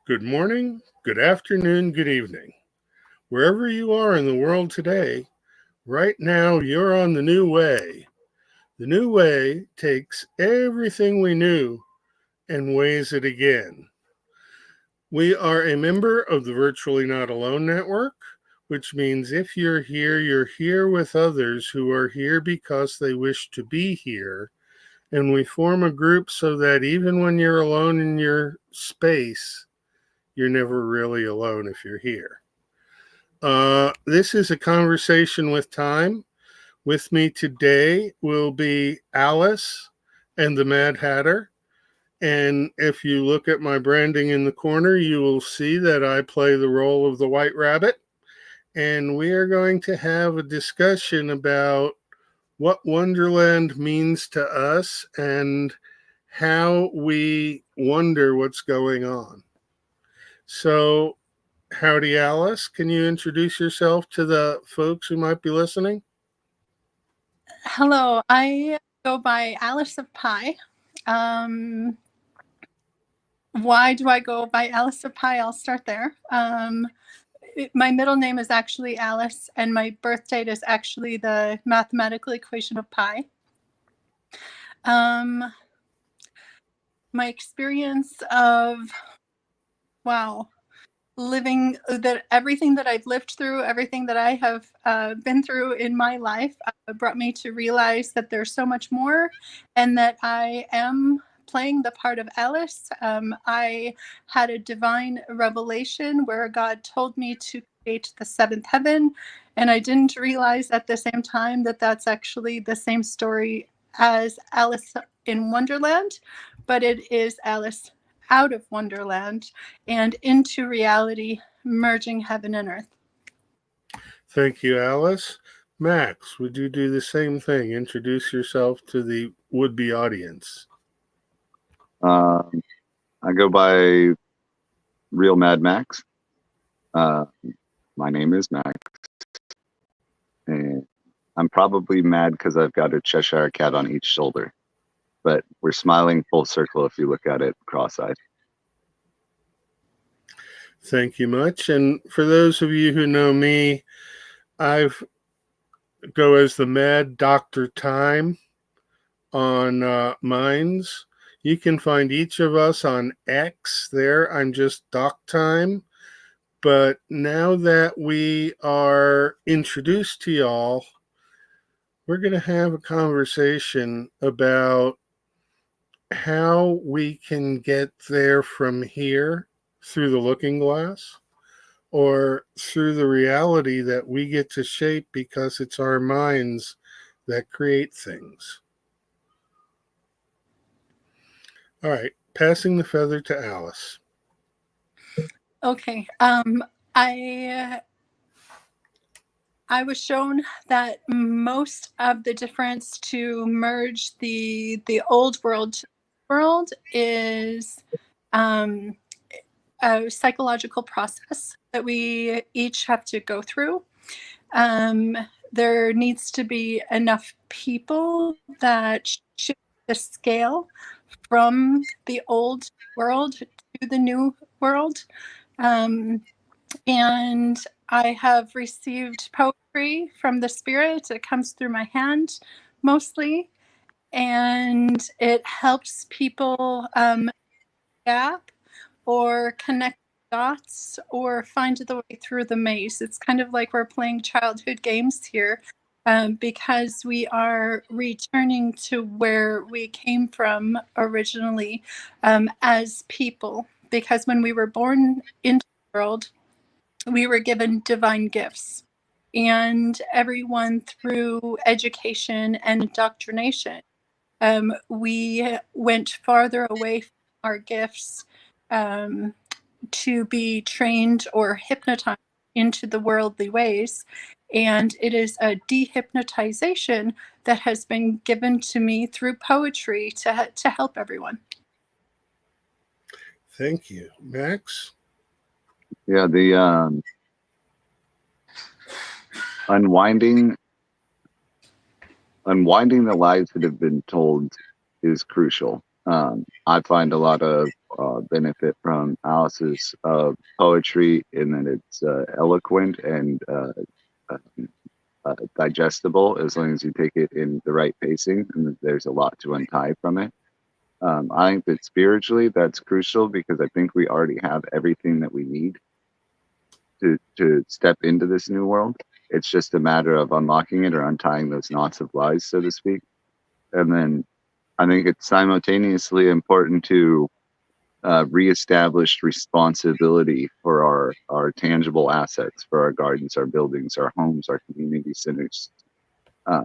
Good morning, good afternoon, good evening. Wherever you are in the world today, right now you're on the new way. The new way takes everything we knew and weighs it again. We are a member of the Virtually Not Alone network, which means if you're here with others who are here because they wish to be here. And we form a group so that even when you're alone in your space, you're never really alone if you're here. This is a conversation with time. With me today will be Alice and the Mad Hatter. And if you look at my branding in the corner, you will see that I play the role of the White Rabbit. And we are going to have a discussion about what Wonderland means to us and how we wonder what's going on. So, howdy, Alice. Can you introduce yourself to the folks who might be listening? Hello, I go by Alice of Pie. Why do I go by Alice of Pie? I'll start there. My middle name is actually Alice, and my birth date is actually the mathematical equation of pi. My experience of, living that everything that I've lived through, everything that I have been through in my life brought me to realize that there's so much more and that I am playing the part of Alice. I had a divine revelation where God told me to create the seventh heaven, and I didn't realize at the same time that that's actually the same story as Alice in Wonderland, but it is Alice out of Wonderland and into reality, merging heaven and earth. Thank you, Alice. Max, would you do the same thing? Introduce yourself to the would-be audience. I go by Real Mad Max. My name is Max. And I'm probably mad because I've got a Cheshire cat on each shoulder. But we're smiling full circle if you look at it cross-eyed. Thank you much. And for those of you who know me, I go as the Mad Dr. Time on Minds. You can find each of us on X there. I'm just Doc Time. But now that we are introduced to y'all, we're going to have a conversation about how we can get there from here through the looking glass or through the reality that we get to shape because it's our minds that create things. All right, passing the feather to Alice. Okay. I was shown that most of the difference to merge the old world to the world is a psychological process that we each have to go through. There needs to be enough people that shift the scale from the old world to the new world. And I have received poetry from the spirit. It comes through my hand mostly, and it helps people gap or connect dots or find the way through the maze. It's kind of like we're playing childhood games here, because we are returning to where we came from originally as people. Because when we were born into the world, we were given divine gifts, and everyone through education and indoctrination, we went farther away from our gifts to be trained or hypnotized into the worldly ways. And it is a dehypnotization that has been given to me through poetry to help everyone. Thank you. Max? Yeah, the unwinding the lies that have been told is crucial. I find a lot of benefit from Alice's poetry in that it's eloquent and digestible as long as you take it in the right pacing, and there's a lot to untie from it. I think that spiritually that's crucial because I think we already have everything that we need to step into this new world. It's just a matter of unlocking it or untying those knots of lies, so to speak. And then I think it's simultaneously important to reestablish responsibility for our tangible assets, for our gardens, our buildings, our homes, our community centers. Uh,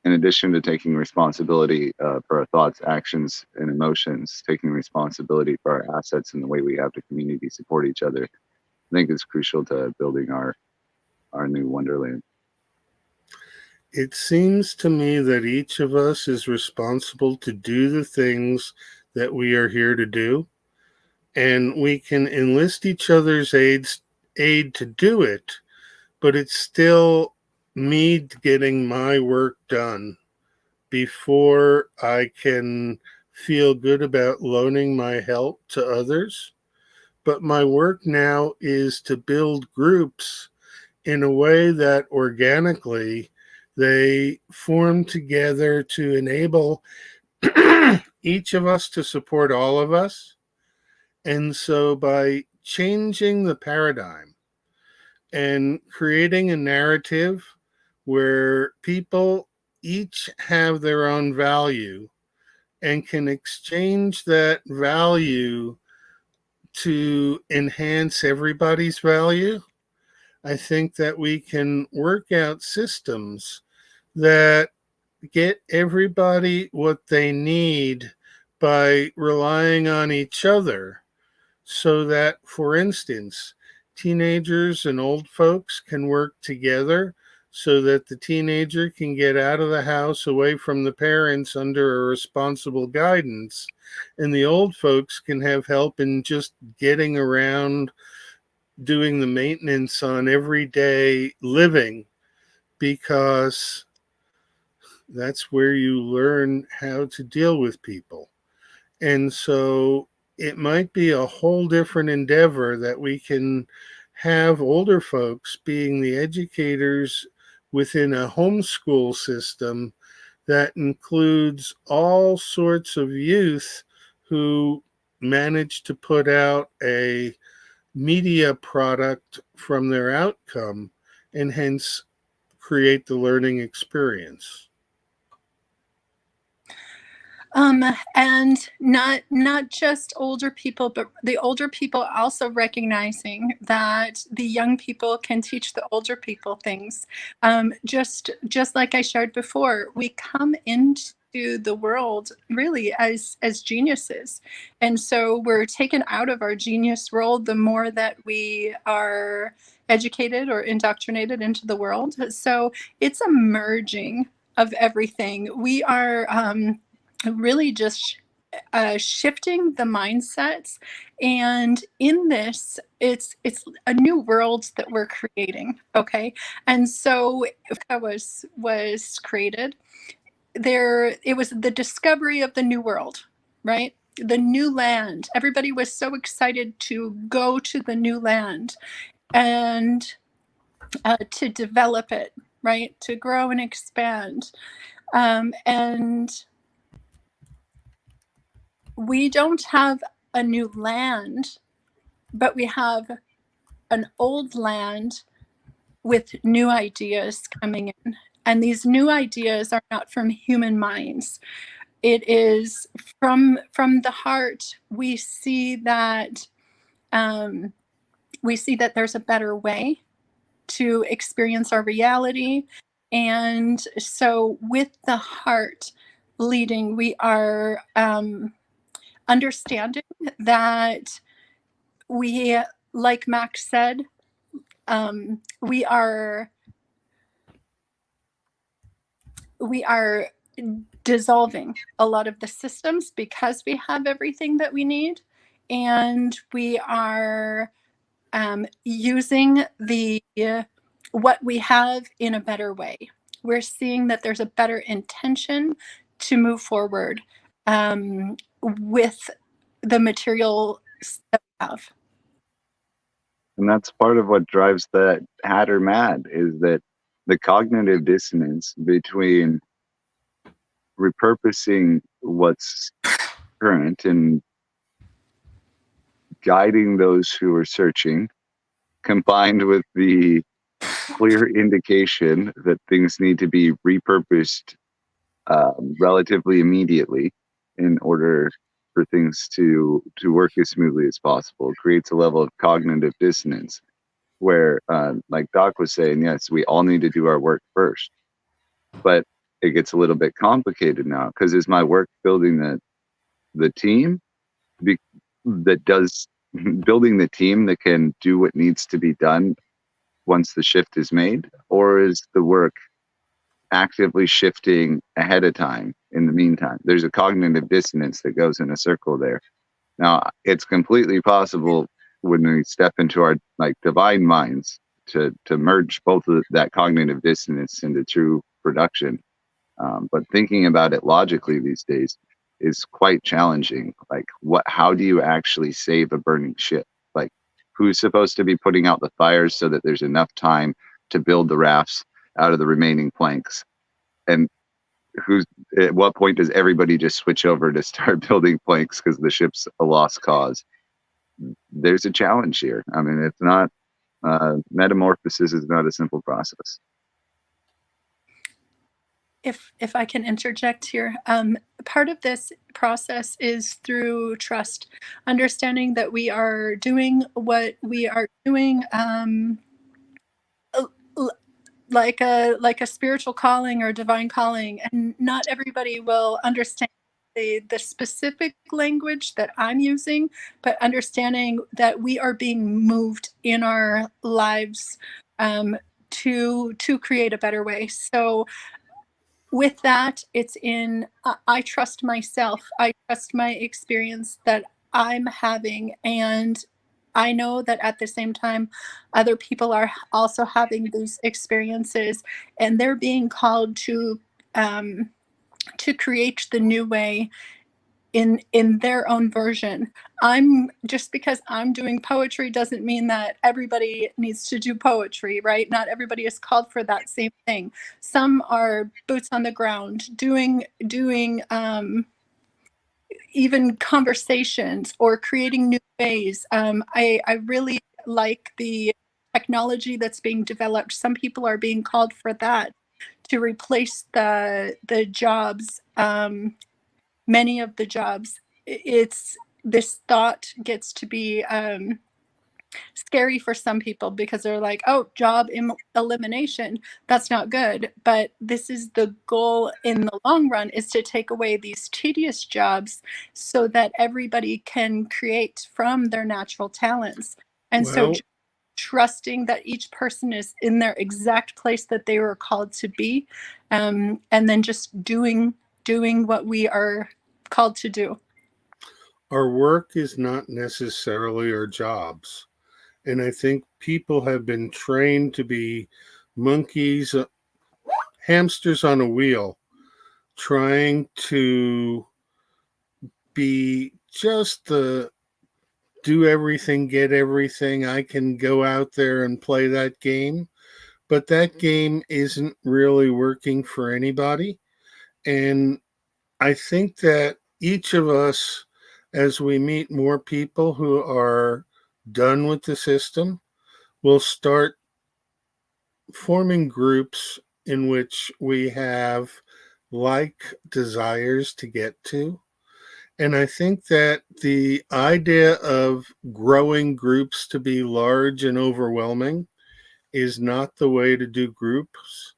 in addition to taking responsibility for our thoughts, actions, and emotions, taking responsibility for our assets and the way we have to community support each other, I think is crucial to building our new wonderland. It seems to me that each of us is responsible to do the things that we are here to do, and we can enlist each other's aid to do it, but it's still me getting my work done before I can feel good about loaning my help to others. But my work now is to build groups in a way that organically they form together to enable each of us to support all of us. And so by changing the paradigm and creating a narrative where people each have their own value and can exchange that value to enhance everybody's value, I think that we can work out systems that get everybody what they need by relying on each other, so that, for instance, teenagers and old folks can work together so that the teenager can get out of the house away from the parents under a responsible guidance, and the old folks can have help in just getting around doing the maintenance on everyday living, because that's where you learn how to deal with people. And so it might be a whole different endeavor that we can have older folks being the educators within a homeschool system that includes all sorts of youth who manage to put out a media product from their outcome and hence create the learning experience. And not just older people, but the older people also recognizing that the young people can teach the older people things. Just like I shared before, we come into the world really as geniuses, and so we're taken out of our genius role the more that we are educated or indoctrinated into the world. So it's a merging of everything. We are really just shifting the mindsets, and in this it's a new world that we're creating. Okay, and so was created there. It was the discovery of the new world, right? The new land. Everybody was so excited to go to the new land and to develop it, right, to grow and expand. And we don't have a new land, but we have an old land with new ideas coming in. And these new ideas are not from human minds. It is from the heart. We see that there's a better way to experience our reality. And so with the heart leading, we are understanding that we, like Max said, we are dissolving a lot of the systems because we have everything that we need, and we are using what we have in a better way. We're seeing that there's a better intention to move forward. with the material that we have. And that's part of what drives that Hatter mad, is that the cognitive dissonance between repurposing what's current and guiding those who are searching, combined with the clear indication that things need to be repurposed relatively immediately in order for things to work as smoothly as possible, creates a level of cognitive dissonance where, like Doc was saying, yes, we all need to do our work first, but it gets a little bit complicated now, because is my work building the team that does building the team that can do what needs to be done once the shift is made, or is the work actively shifting ahead of time in the meantime? There's a cognitive dissonance that goes in a circle there. Now, it's completely possible when we step into our like divine minds to merge both of that cognitive dissonance into true production. But thinking about it logically these days is quite challenging. Like, how do you actually save a burning ship? Like, who's supposed to be putting out the fires so that there's enough time to build the rafts out of the remaining planks? And at what point does everybody just switch over to start building planks because the ship's a lost cause? There's a challenge here. I mean, it's not, metamorphosis is not a simple process. If I can interject here, part of this process is through trust, understanding that we are doing what we are doing, like a spiritual calling or divine calling, and not everybody will understand the specific language that I'm using, but understanding that we are being moved in our lives to create a better way. So with that, it's in I trust myself. I trust my experience that I'm having, and I know that at the same time, other people are also having these experiences, and they're being called to create the new way in their own version. I'm just because I'm doing poetry doesn't mean that everybody needs to do poetry, right? Not everybody is called for that same thing. Some are boots on the ground doing even conversations or creating new ways. I really like the technology that's being developed. Some people are being called for that to replace the jobs, many of the jobs. It's this thought gets to be scary for some people because they're like, oh, job elimination, that's not good. But this is the goal in the long run, is to take away these tedious jobs so that everybody can create from their natural talents. And so trusting that each person is in their exact place that they were called to be, and then just doing what we are called to do. Our work is not necessarily our jobs. And I think people have been trained to be monkeys, hamsters on a wheel, trying to be just the do everything, get everything. I can go out there and play that game, but that game isn't really working for anybody. And I think that each of us, as we meet more people who are done with the system, will start forming groups in which we have like desires to get to. And I think that the idea of growing groups to be large and overwhelming is not the way to do groups.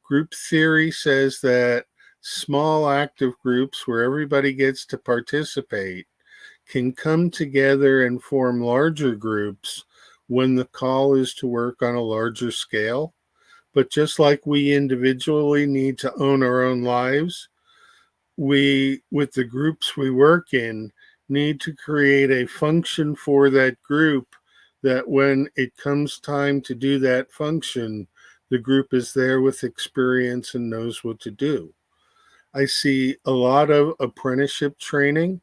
Group theory says that small active groups where everybody gets to participate can come together and form larger groups when the call is to work on a larger scale. But just like we individually need to own our own lives, we, with the groups we work in, need to create a function for that group that when it comes time to do that function, the group is there with experience and knows what to do. I see a lot of apprenticeship training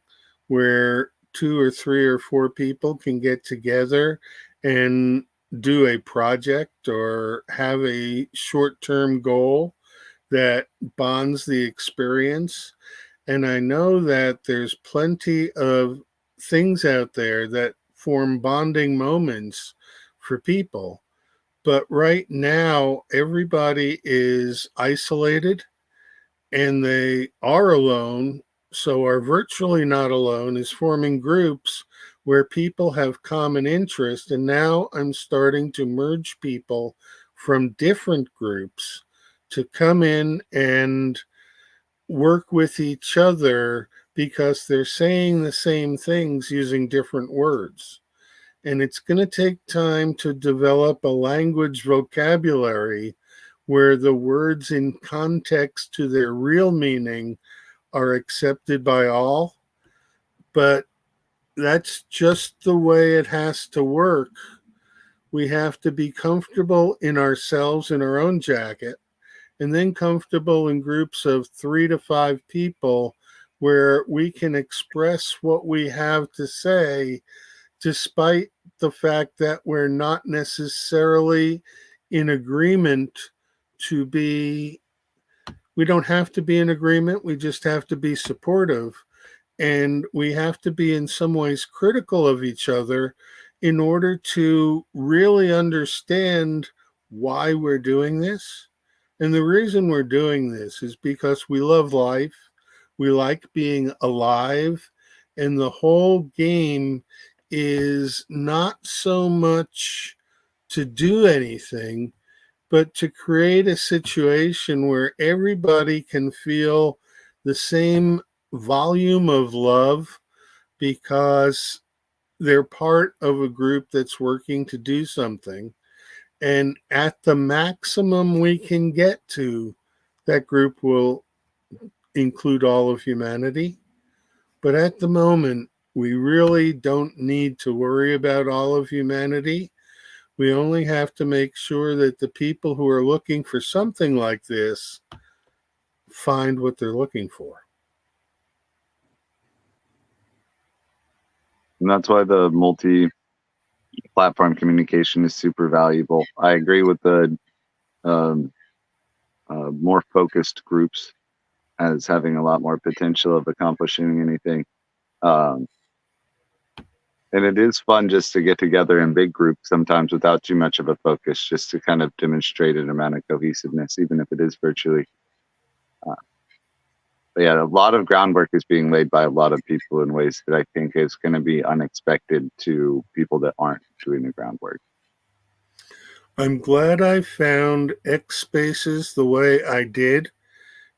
where 2 or 3 or 4 people can get together and do a project or have a short-term goal that bonds the experience. And I know that there's plenty of things out there that form bonding moments for people. But right now, everybody is isolated and they are alone. So, are virtually not alone is forming groups where people have common interest. And now I'm starting to merge people from different groups to come in and work with each other because they're saying the same things using different words. And it's going to take time to develop a language vocabulary where the words in context to their real meaning are accepted by all. But that's just the way it has to work. We have to be comfortable in ourselves, in our own jacket, and then comfortable in groups of 3 to 5 people where we can express what we have to say, despite the fact that we're not necessarily in agreement to be. We don't have to be in agreement. We just have to be supportive. And we have to be in some ways critical of each other in order to really understand why we're doing this. And the reason we're doing this is because we love life. We like being alive. And the whole game is not so much to do anything, but to create a situation where everybody can feel the same volume of love because they're part of a group that's working to do something. And at the maximum we can get to, that group will include all of humanity. But at the moment, we really don't need to worry about all of humanity. We only have to make sure that the people who are looking for something like this find what they're looking for. And that's why the multi-platform communication is super valuable. I agree with the more focused groups as having a lot more potential of accomplishing anything. And it is fun just to get together in big groups sometimes without too much of a focus, just to kind of demonstrate an amount of cohesiveness, even if it is virtually. But yeah, a lot of groundwork is being laid by a lot of people in ways that I think is going to be unexpected to people that aren't doing the groundwork. I'm glad I found X Spaces the way I did,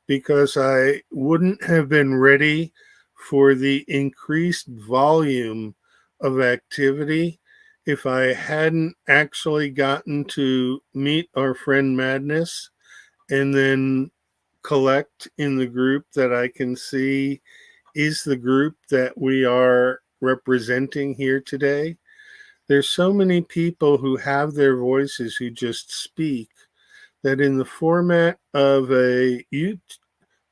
because I wouldn't have been ready for the increased volume of activity if I hadn't actually gotten to meet our friend Madness and then collect in the group that I can see is the group that we are representing here today. There's so many people who have their voices who just speak, that in the format of a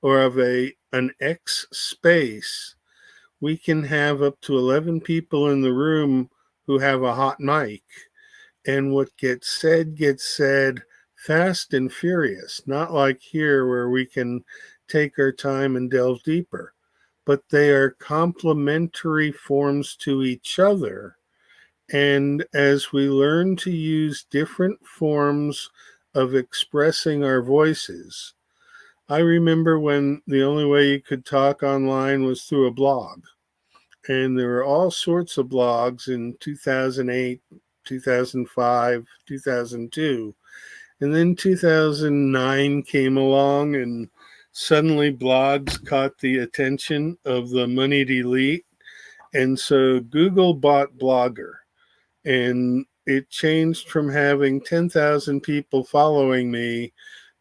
or of an X space, we can have up to 11 people in the room who have a hot mic. And what gets said fast and furious, not like here where we can take our time and delve deeper. But they are complementary forms to each other. And as we learn to use different forms of expressing our voices, I remember when the only way you could talk online was through a blog. And there were all sorts of blogs in 2008, 2005, 2002. And then 2009 came along, and suddenly blogs caught the attention of the moneyed elite. And so Google bought Blogger, and it changed from having 10,000 people following me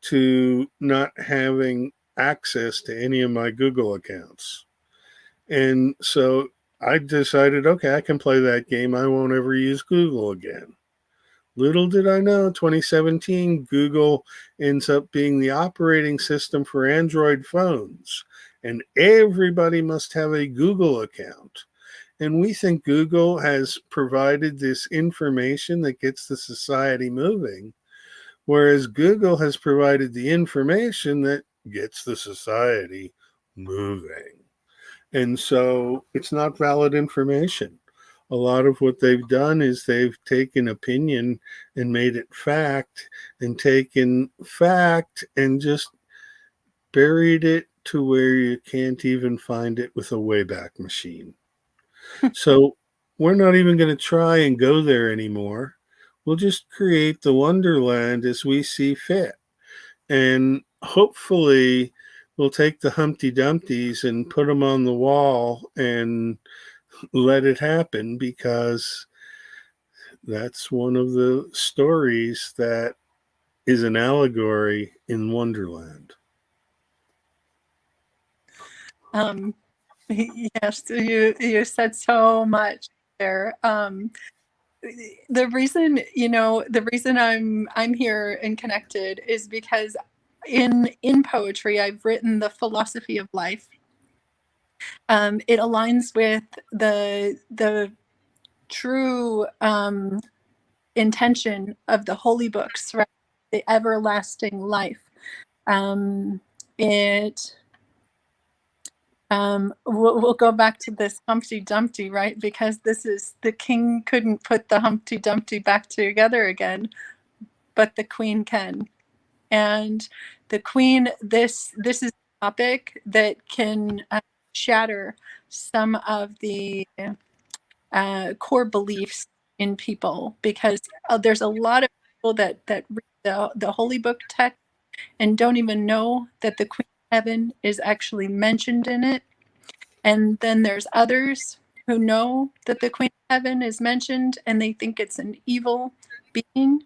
to not having access to any of my Google accounts. And so I decided, okay, I can play that game. I won't ever use Google again. Little did I know, 2017, Google ends up being the operating system for Android phones. and everybody must have a Google account. And we think Google has provided this information that gets the society moving, whereas Google has provided the information that gets the society moving. And so it's not valid information. A lot of what they've done is they've taken opinion and made it fact, and taken fact and just buried it to where you can't even find it with a Wayback Machine. So we're not even going to try and go there anymore. We'll just create the wonderland as we see fit. And hopefully we'll take the Humpty Dumptys and put them on the wall and let it happen, because that's one of the stories that is an allegory in Wonderland. Yes, you said so much there. The reason, the reason I'm here and connected is because in poetry I've written the philosophy of life. It aligns with the true intention of the holy books, right? The everlasting life. We'll go back to this Humpty Dumpty, right? Because this is, the king couldn't put the Humpty Dumpty back together again, but the queen can. And the queen, this is a topic that can shatter some of the core beliefs in people, because there's a lot of people that read the holy book text and don't even know that the Queen of Heaven is actually mentioned in it. And then there's others who know that the Queen of Heaven is mentioned and they think it's an evil being.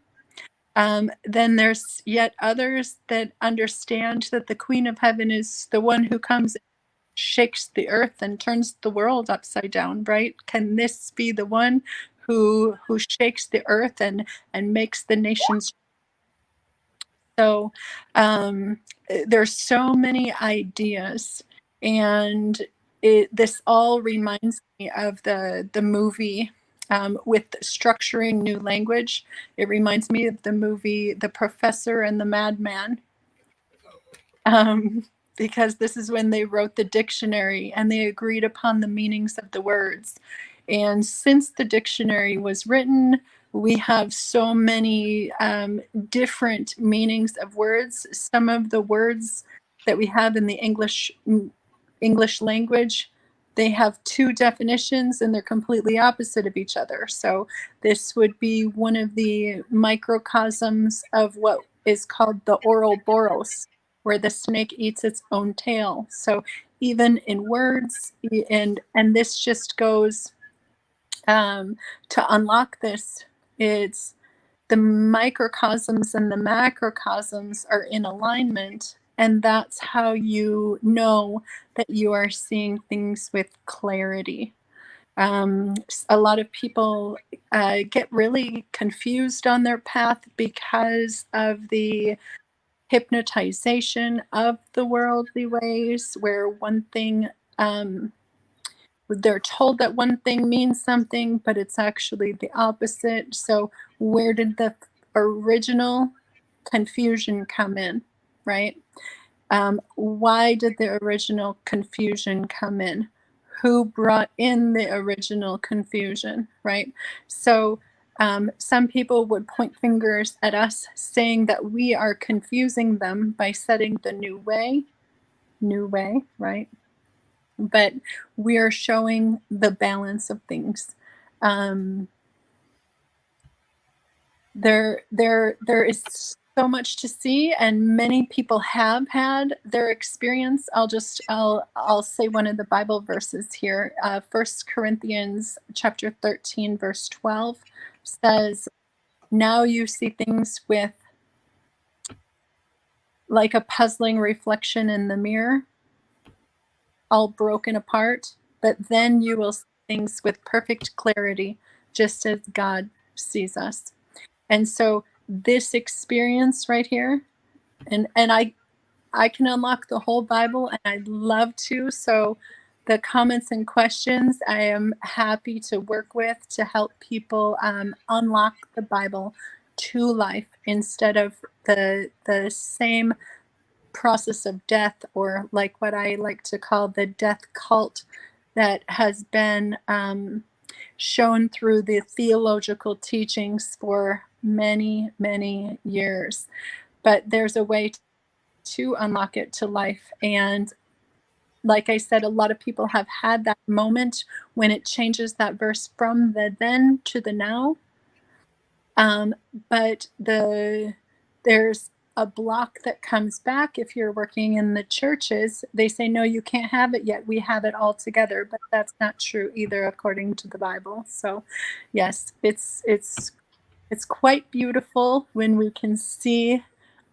Then there's yet others that understand that the Queen of Heaven is the one who comes and shakes the earth and turns the world upside down, right? Can this be the one who shakes the earth and makes the nations? So there's so many ideas, and this all reminds me of the movie with structuring new language. It reminds me of the movie The Professor and the Madman, because this is when they wrote the dictionary and they agreed upon the meanings of the words. And since the dictionary was written, we have so many different meanings of words. Some of the words that we have in the English language, they have two definitions and they're completely opposite of each other. So this would be one of the microcosms of what is called the Ouroboros, where the snake eats its own tail. So even in words, and this just goes to unlock this, it's the microcosms and the macrocosms are in alignment, and that's how you know that you are seeing things with clarity. A lot of people get really confused on their path because of the hypnotization of the worldly ways, where one thing, they're told that one thing means something, but it's actually the opposite. So where did the original confusion come in, right? Why did the original confusion come in? Who brought in the original confusion, right? So some people would point fingers at us, saying that we are confusing them by setting the new way, right? But we are showing the balance of things. There is so much to see, and many people have had their experience. I'll say one of the Bible verses here. 1 Corinthians chapter 13, verse 12 says, "Now you see things with like a puzzling reflection in the mirror, all broken apart, but then you will see things with perfect clarity, just as God sees us." And so this experience right here, and I can unlock the whole Bible, and I'd love to. So the comments and questions, I am happy to work with to help people unlock the Bible to life instead of the same process of death, or like what I like to call the death cult that has been shown through the theological teachings for many, many years. But there's a way to unlock it to life. And like I said, a lot of people have had that moment when it changes that verse from the then to the now. But there's a block that comes back if you're working in the churches. They say, no, you can't have it yet. We have it all together. But that's not true either, according to the Bible. So yes, it's quite beautiful when we can see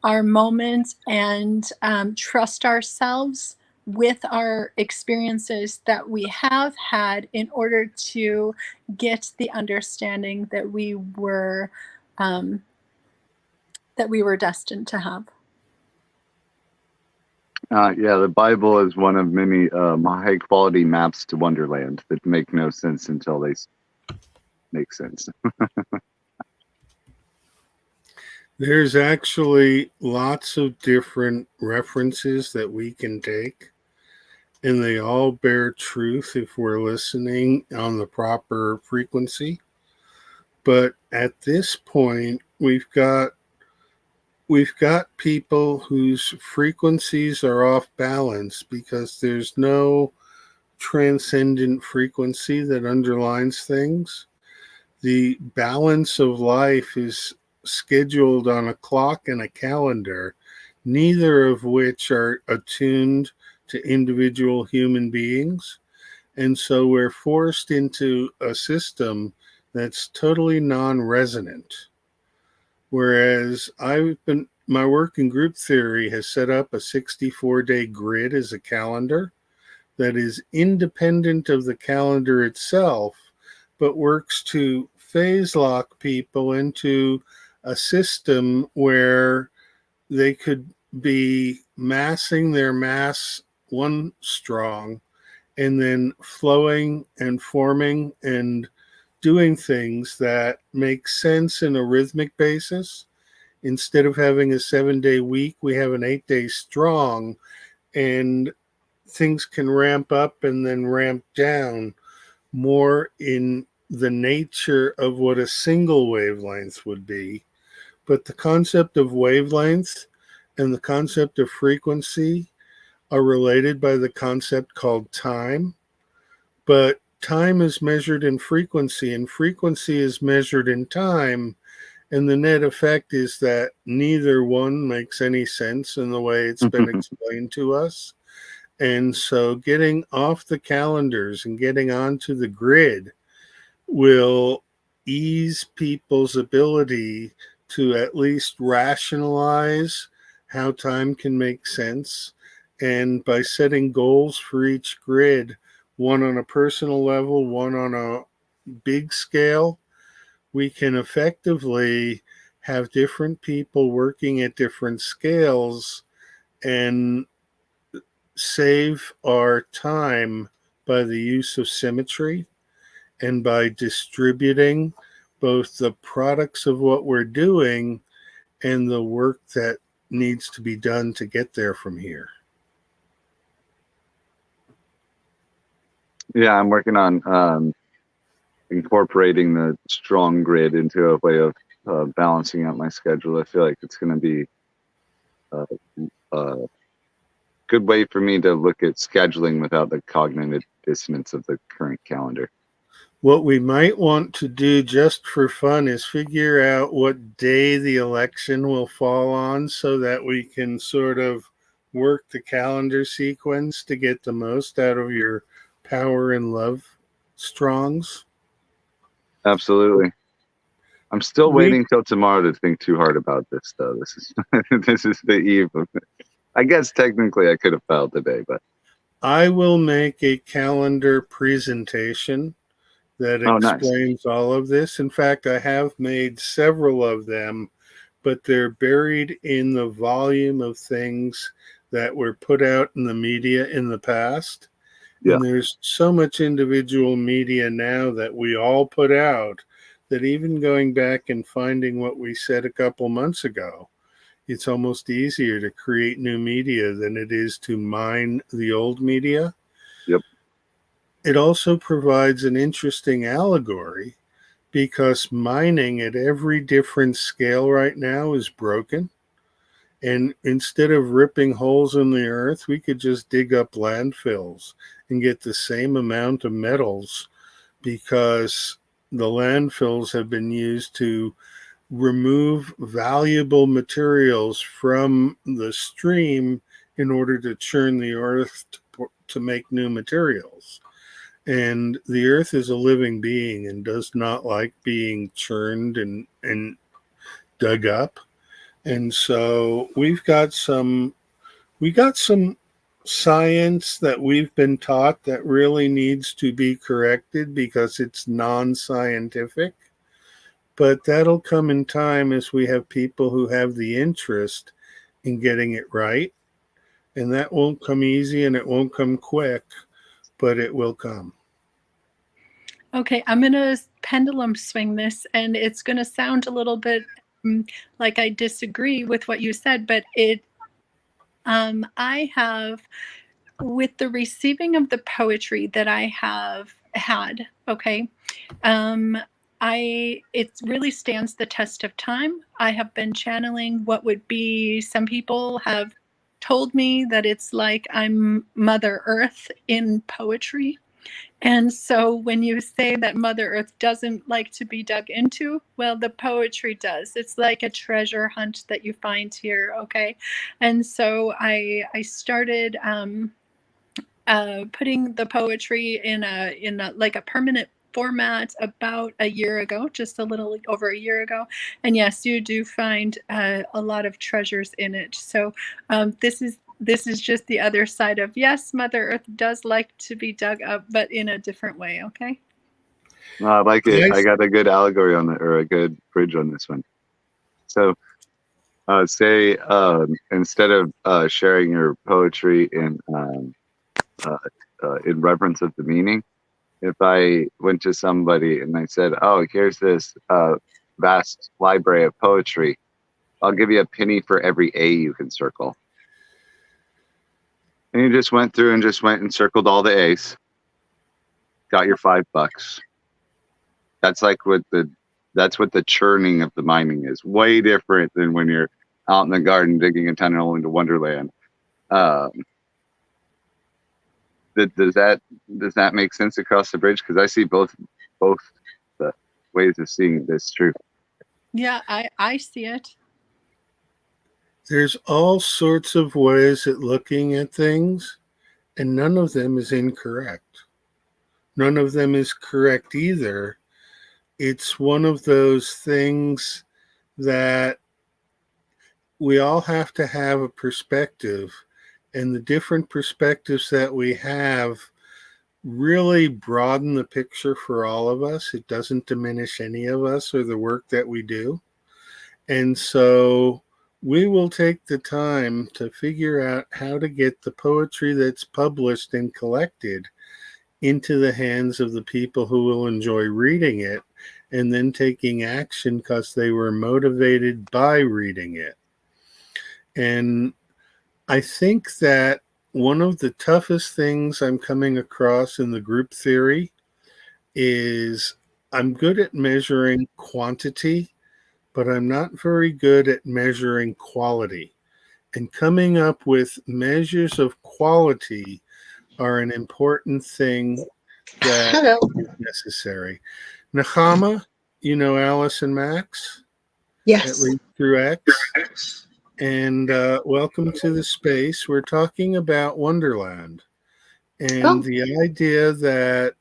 our moment and trust ourselves with our experiences that we have had in order to get the understanding that we were destined to have. Yeah, the Bible is one of many high quality maps to Wonderland that make no sense until they make sense. There's actually lots of different references that we can take, and they all bear truth if we're listening on the proper frequency. But at this point, we've got people whose frequencies are off balance because there's no transcendent frequency that underlines things. The balance of life is scheduled on a clock and a calendar, neither of which are attuned to individual human beings. And so we're forced into a system that's totally non-resonant. Whereas my work in group theory has set up a 64-day grid as a calendar that is independent of the calendar itself, but works to phase lock people into a system where they could be massing their mass one strong and then flowing and forming and doing things that make sense in a rhythmic basis. Instead of having a 7-day week, we have an 8-day strong, and things can ramp up and then ramp down more in the nature of what a single wavelength would be. But the concept of wavelength and the concept of frequency are related by the concept called time. But time is measured in frequency, and frequency is measured in time. And the net effect is that neither one makes any sense in the way it's been explained to us. And so getting off the calendars and getting onto the grid will ease people's ability to at least rationalize how time can make sense. And by setting goals for each grid, one on a personal level, one on a big scale, we can effectively have different people working at different scales and save our time by the use of symmetry and by distributing both the products of what we're doing and the work that needs to be done to get there from here. Yeah, I'm working on incorporating the strong grid into a way of balancing out my schedule. I feel like it's going to be a good way for me to look at scheduling without the cognitive dissonance of the current calendar. What we might want to do just for fun is figure out what day the election will fall on so that we can sort of work the calendar sequence to get the most out of your power and love strongs. Absolutely. I'm still waiting till tomorrow to think too hard about this, though. This is this is the eve of it. I guess technically I could have filed today, but I will make a calendar presentation that explains all of this. In fact, I have made several of them, but they're buried in the volume of things that were put out in the media in the past. Yeah. And there's so much individual media now that we all put out that even going back and finding what we said a couple months ago, it's almost easier to create new media than it is to mine the old media. Yep. It also provides an interesting allegory because mining at every different scale right now is broken. And instead of ripping holes in the earth, we could just dig up landfills and get the same amount of metals because the landfills have been used to remove valuable materials from the stream in order to churn the earth to make new materials. And the earth is a living being and does not like being churned and dug up. And so we got some science that we've been taught that really needs to be corrected because it's non-scientific. But that'll come in time as we have people who have the interest in getting it right. And that won't come easy and it won't come quick, but it will come. Okay, I'm going to pendulum swing this, and it's going to sound a little bit like I disagree with what you said, but I have, with the receiving of the poetry that I have had, okay, it really stands the test of time. I have been channeling what would be, some people have told me that it's like I'm Mother Earth in poetry. And so when you say that Mother Earth doesn't like to be dug into, well, the poetry does. It's like a treasure hunt that you find here, okay? And so I started putting the poetry in a like a permanent format about a year ago, just a little over a year ago. And yes, you do find a lot of treasures in it. So this is just the other side of, yes, Mother Earth does like to be dug up, but in a different way, okay? No, I like it. Yes. I got a good allegory on it, or a good bridge on this one. So say instead of sharing your poetry in reverence of the meaning, if I went to somebody and I said, oh, here's this vast library of poetry, I'll give you a penny for every A you can circle. And you just went through and circled all the A's, got your $5. That's what the churning of the mining is. Way different than when you're out in the garden digging a tunnel into Wonderland. Does that make sense across the bridge? Because I see both the ways of seeing this truth. Yeah, I see it. There's all sorts of ways at looking at things, and none of them is incorrect. None of them is correct either. It's one of those things that we all have to have a perspective, and the different perspectives that we have really broaden the picture for all of us. It doesn't diminish any of us or the work that we do. And so we will take the time to figure out how to get the poetry that's published and collected into the hands of the people who will enjoy reading it and then taking action because they were motivated by reading it. And I think that one of the toughest things I'm coming across in the group theory is I'm good at measuring quantity, but I'm not very good at measuring quality. And coming up with measures of quality are an important thing that is necessary. Nahama, you know Alice and Max? Yes. At least through X. And welcome to the space. We're talking about Wonderland and the idea that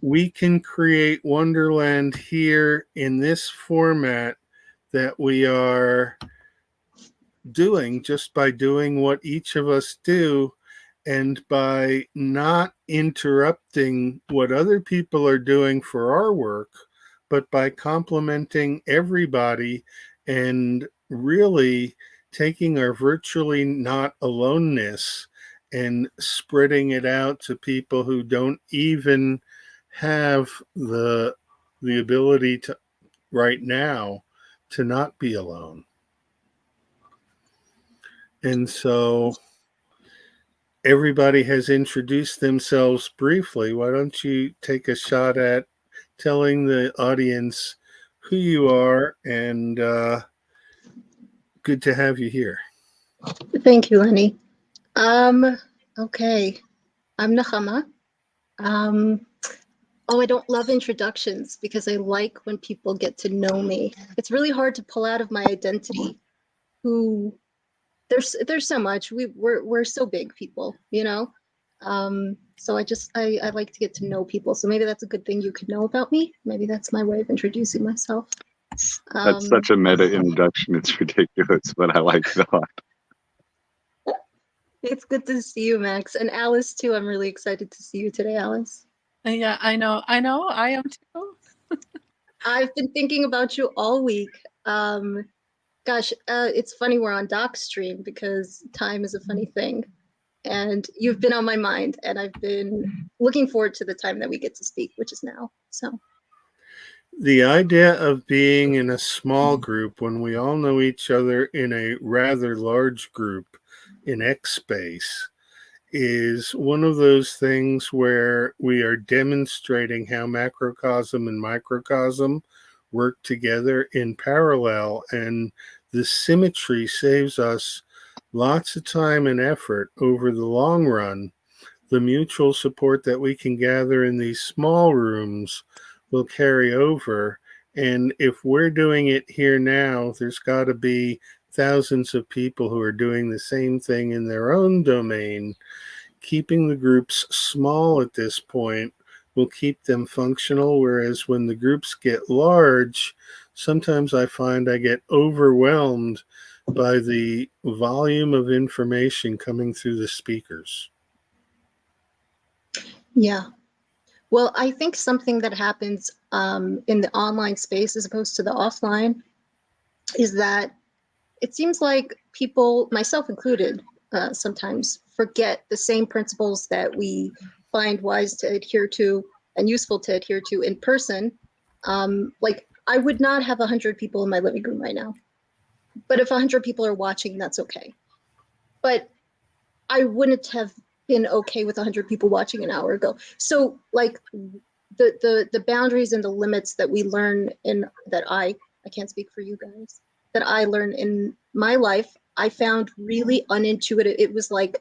we can create Wonderland here in this format that we are doing just by doing what each of us do and by not interrupting what other people are doing for our work, but by complimenting everybody and really taking our virtually not aloneness and spreading it out to people who don't even have the ability to right now to not be alone. And so everybody has introduced themselves briefly. Why don't you take a shot at telling the audience who you are, and good to have you here. Thank you, Lenny. Okay, I'm Nechama. I don't love introductions because I like when people get to know me. It's really hard to pull out of my identity who there's so much. We're so big, people, you know? So I like to get to know people. So maybe that's a good thing you could know about me. Maybe that's my way of introducing myself. That's such a meta introduction. It's ridiculous, but I like it a lot. It's good to see you, Max. And Alice, too. I'm really excited to see you today, Alice. Yeah, I know. I am too. I've been thinking about you all week. It's funny we're on Doc's stream because time is a funny thing. And you've been on my mind, and I've been looking forward to the time that we get to speak, which is now. So the idea of being in a small group when we all know each other in a rather large group in X space is one of those things where we are demonstrating how macrocosm and microcosm work together in parallel, and the symmetry saves us lots of time and effort over the long run. The mutual support that we can gather in these small rooms will carry over, and if we're doing it here now, there's got to be thousands of people who are doing the same thing in their own domain. Keeping the groups small at this point will keep them functional, whereas when the groups get large, sometimes I find I get overwhelmed by the volume of information coming through the speakers. yeah. Well, I think something that happens in the online space as opposed to the offline is that it seems like people, myself included, sometimes forget the same principles that we find wise to adhere to and useful to adhere to in person. Like, I would not have 100 people in my living room right now. But if 100 people are watching, that's okay. But I wouldn't have been okay with 100 people watching an hour ago. So, like, the boundaries and the limits that we learn I can't speak for you guys, that I learned in my life, I found really unintuitive. It was like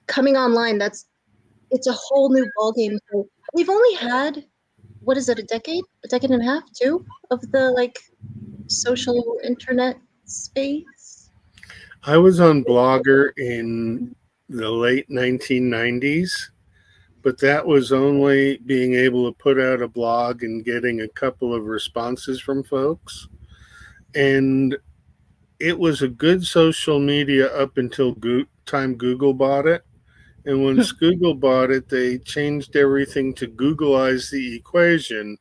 coming online, it's a whole new ballgame. So we've only had, what is it, a decade and a half, too, of the like social internet space. I was on Blogger in the late 1990s, but that was only being able to put out a blog and getting a couple of responses from folks. And it was a good social media up until time Google bought it. And once Google bought it, they changed everything to Googleize the equation.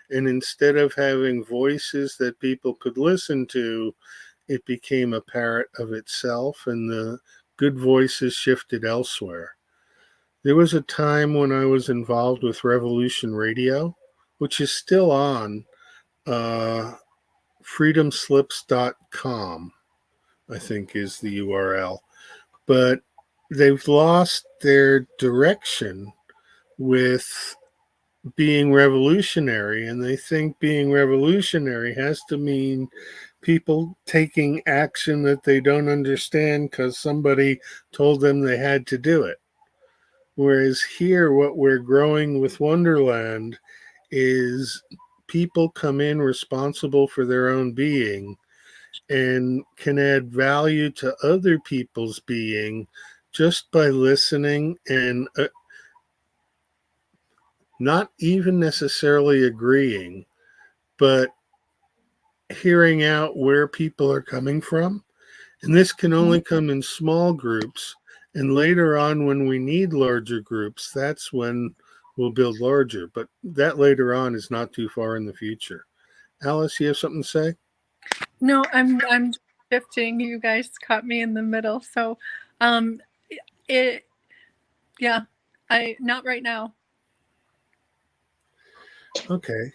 And instead of having voices that people could listen to, it became a parrot of itself, and the good voices shifted elsewhere. There was a time when I was involved with Revolution Radio, which is still on, freedomslips.com, I think is the URL. But they've lost their direction with being revolutionary, and they think being revolutionary has to mean people taking action that they don't understand because somebody told them they had to do it. Whereas here, what we're growing with Wonderland is people come in responsible for their own being and can add value to other people's being just by listening and not even necessarily agreeing, but hearing out where people are coming from. And this can only come in small groups. And later on, when we need larger groups, that's when we'll build larger. But that later on is not too far in the future. Alice, you have something to say? No, I'm shifting. You guys caught me in the middle. So, um, it, yeah, not right now. Okay.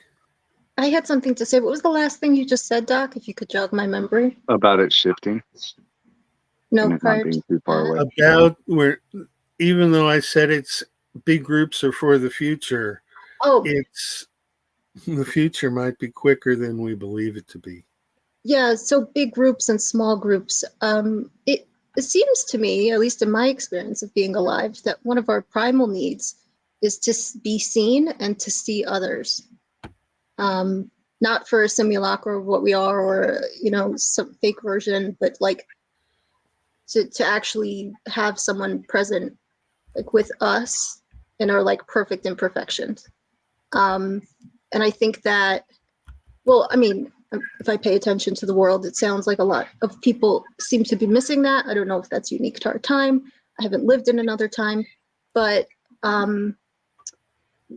I had something to say. What was the last thing you just said, Doc? If you could jog my memory. About it shifting No, and it not prior being to too far that. away. About where, even though I said it's big groups are for the future, Oh, it's the future might be quicker than we believe it to be. yeah. So big groups and small groups. It seems to me, at least in my experience of being alive, that one of our primal needs is to be seen and to see others. Not for a simulacra of what we are, or some fake version, but like to actually have someone present, like with us in our like perfect imperfections. And I think that, well, I mean, if I pay attention to the world, it sounds like a lot of people seem to be missing that. I don't know if that's unique to our time. I haven't lived in another time, but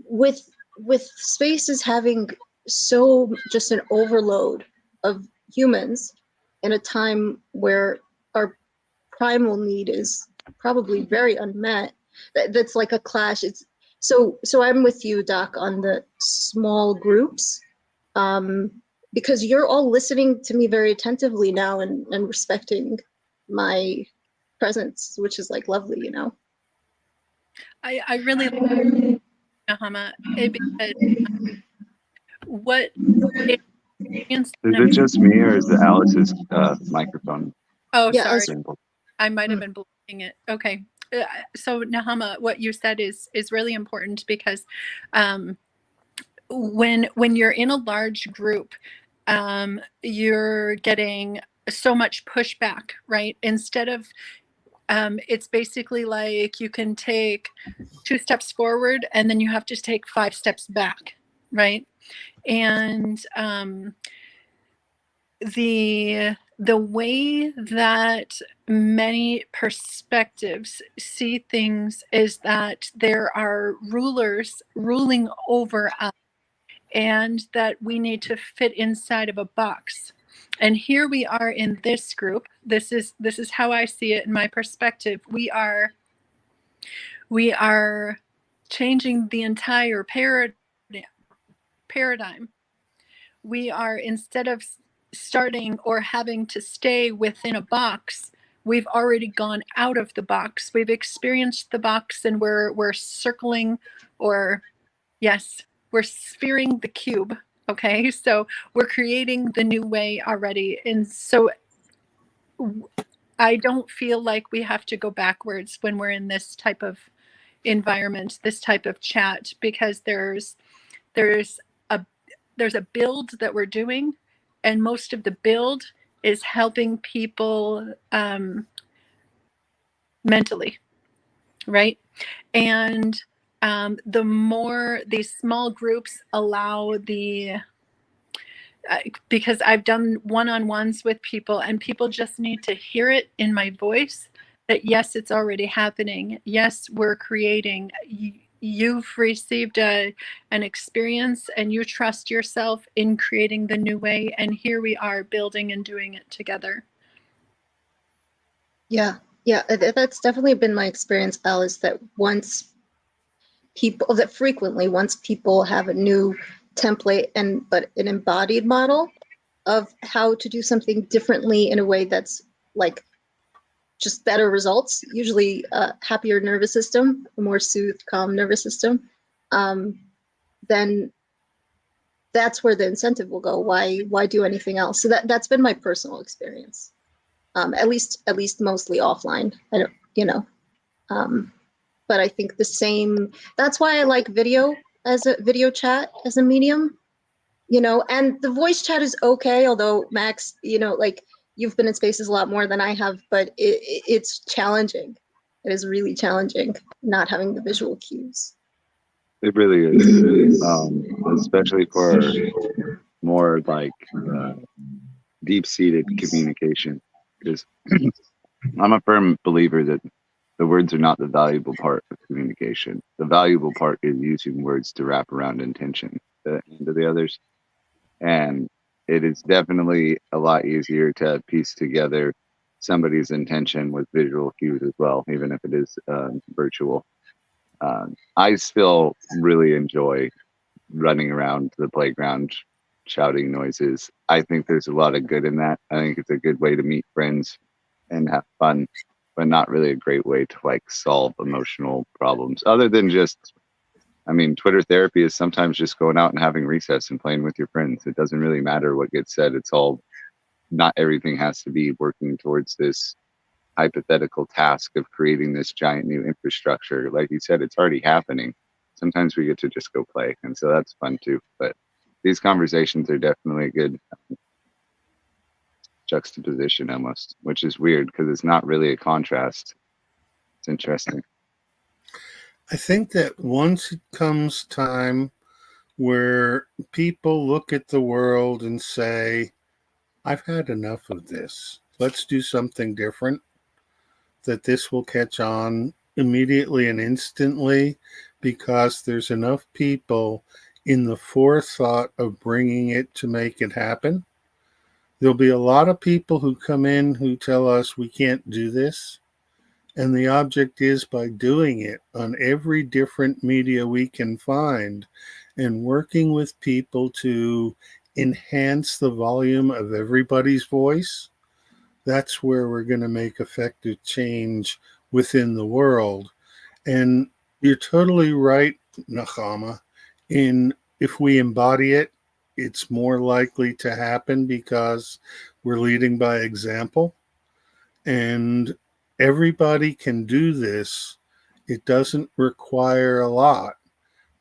with spaces having so just an overload of humans in a time where our primal need is probably very unmet, that's like a clash. It's so I'm with you, Doc, on the small groups, because you're all listening to me very attentively now and respecting my presence, which is like lovely, I really like Nahama because what Is it just me or is it Alice's microphone? Oh, Yeah, sorry. Sample? I might have been blocking it. Okay. So Nahama, what you said is really important because when you're in a large group, you're getting so much pushback, right? Instead of it's basically like you can take 2 steps forward and then you have to take 5 steps back, right? And the way that many perspectives see things is that there are rulers ruling over us and that we need to fit inside of a box. And here we are in this group. This is how I see it in my perspective. We are changing the entire paradigm. We are, instead of starting or having to stay within a box, we've already gone out of the box. We've experienced the box and we're circling, or yes, we're sphering the cube. Okay, so we're creating the new way already. And so I don't feel like we have to go backwards when we're in this type of environment, this type of chat, because there's a build that we're doing, and most of the build is helping people mentally, right? And the more these small groups allow because I've done one-on-ones with people and people just need to hear it in my voice that yes, it's already happening. Yes, we're creating. You've received an experience and you trust yourself in creating the new way. And here we are building and doing it together. Yeah, that's definitely been my experience, Alice, that frequently once people have a new template but an embodied model of how to do something differently in a way that's like just better results, usually a happier nervous system, a more soothed, calm nervous system, then that's where the incentive will go. Why do anything else? So that's been my personal experience. At least mostly offline. I don't, but I think the same. That's why I like video chat as a medium. And the voice chat is okay. Although Max, like you've been in spaces a lot more than I have, but it's challenging. It is really challenging not having the visual cues. It really is, especially for more like deep-seated communication. Because I'm a firm believer that the words are not the valuable part of communication. The valuable part is using words to wrap around intention to the others. And it is definitely a lot easier to piece together somebody's intention with visual cues as well, even if it is virtual. I still really enjoy running around the playground, shouting noises. I think there's a lot of good in that. I think it's a good way to meet friends and have fun, but not really a great way to like solve emotional problems other than just, I mean, Twitter therapy is sometimes just going out and having recess and playing with your friends. It doesn't really matter what gets said. It's all, not everything has to be working towards this hypothetical task of creating this giant new infrastructure. Like you said, it's already happening. Sometimes we get to just go play. And so that's fun too. But these conversations are definitely a good juxtaposition almost, which is weird because it's not really a contrast. It's interesting. I think that once it comes time where people look at the world and say, I've had enough of this, let's do something different, that this will catch on immediately and instantly because there's enough people in the forethought of bringing it to make it happen. There'll be a lot of people who come in who tell us we can't do this. And the object is, by doing it on every different media we can find and working with people to enhance the volume of everybody's voice, that's where we're going to make effective change within the world. And you're totally right, Nakama, in if we embody it, it's more likely to happen because we're leading by example. And everybody can do this. It doesn't require a lot,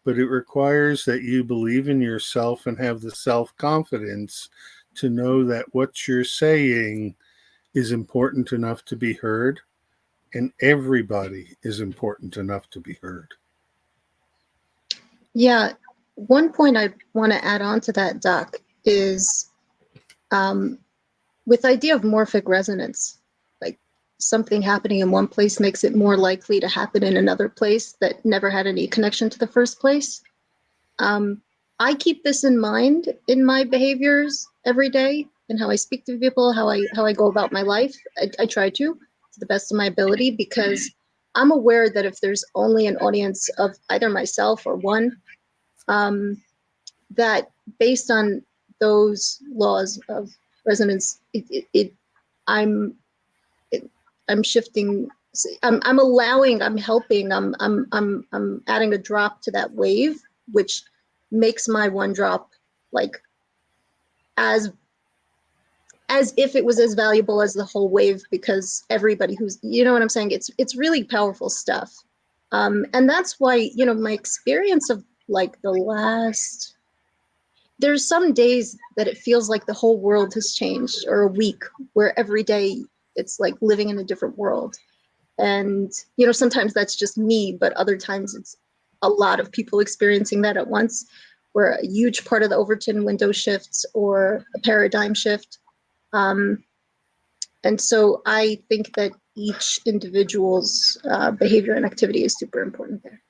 but it requires that you believe in yourself and have the self-confidence to know that what you're saying is important enough to be heard, and everybody is important enough to be heard. Yeah, one point I want to add on to that, Doc, is with the idea of morphic resonance, like something happening in one place makes it more likely to happen in another place that never had any connection to the first place. I keep this in mind in my behaviors every day and how I speak to people, how I go about my life. I try to the best of my ability, because I'm aware that if there's only an audience of either myself or one, that based on those laws of resonance, I'm shifting. I'm allowing. I'm helping. I'm adding a drop to that wave, which makes my one drop like as if it was as valuable as the whole wave, because everybody who's, you know what I'm saying? It's really powerful stuff. And that's why, you know, my experience of like the last, there's some days that it feels like the whole world has changed, or a week where every day it's like living in a different world. And, you know, sometimes that's just me, but other times it's a lot of people experiencing that at once, where a huge part of the Overton window shifts or a paradigm shift. And so I think that each individual's behavior and activity is super important there.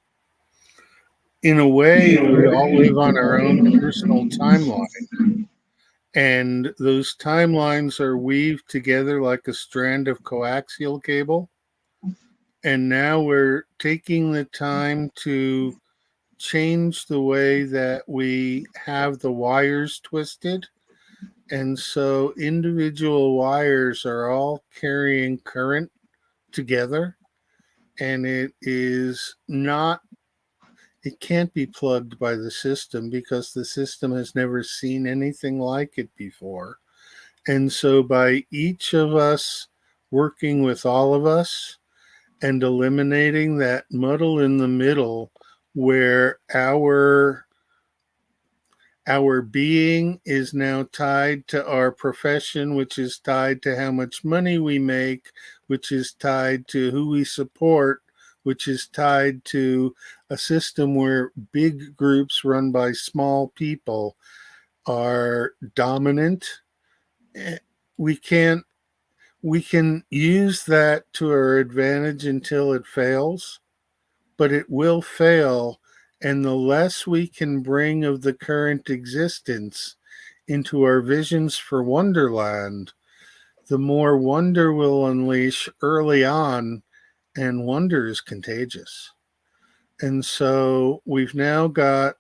In a way, we all live on our own personal timeline. And those timelines are weaved together like a strand of coaxial cable. And now we're taking the time to change the way that we have the wires twisted. And so individual wires are all carrying current together. And it can't be plugged by the system because the system has never seen anything like it before. And so by each of us working with all of us and eliminating that muddle in the middle where our being is now tied to our profession, which is tied to how much money we make, which is tied to who we support, which is tied to a system where big groups run by small people are dominant. We can use that to our advantage until it fails, but it will fail. And the less we can bring of the current existence into our visions for Wonderland, the more wonder we'll unleash early on, and wonder is contagious. And so we've now got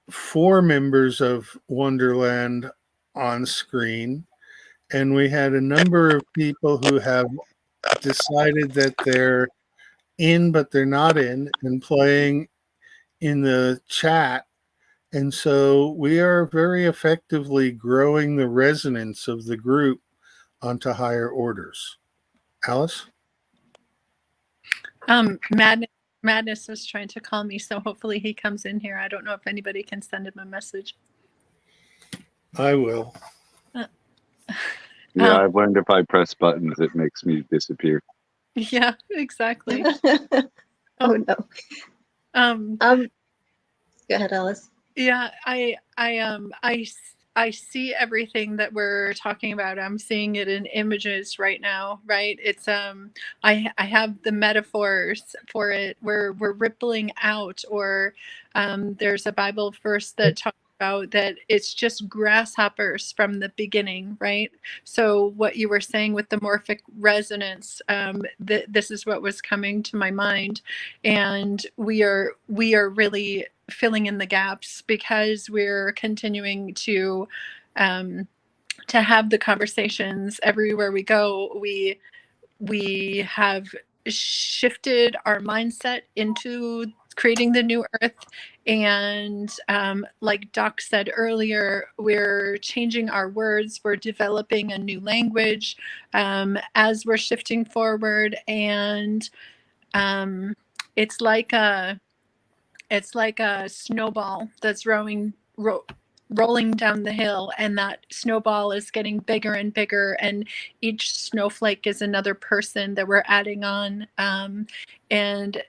4 members of Wonderland on screen, and we had a number of people who have decided that they're in, but they're not in, and playing in the chat. And so we are very effectively growing the resonance of the group onto higher orders. Alice? Madness was trying to call me, so hopefully he comes in here. I don't know if anybody can send him a message. I will. Yeah, I've learned if I press buttons, it makes me disappear. Yeah, exactly. Oh no. Go ahead, Alice. Yeah, I see everything that we're talking about. I'm seeing it in images right now, right? It's I have the metaphors for it. We're rippling out, or there's a Bible verse that talks about that it's just grasshoppers from the beginning, right? So what you were saying with the morphic resonance, this is what was coming to my mind, and we are really filling in the gaps because we're continuing to have the conversations everywhere we go. We have shifted our mindset into creating the new earth, and like Doc said earlier, we're changing our words, we're developing a new language as we're shifting forward, and it's like a snowball that's rolling down the hill, and that snowball is getting bigger and bigger, and each snowflake is another person that we're adding on. And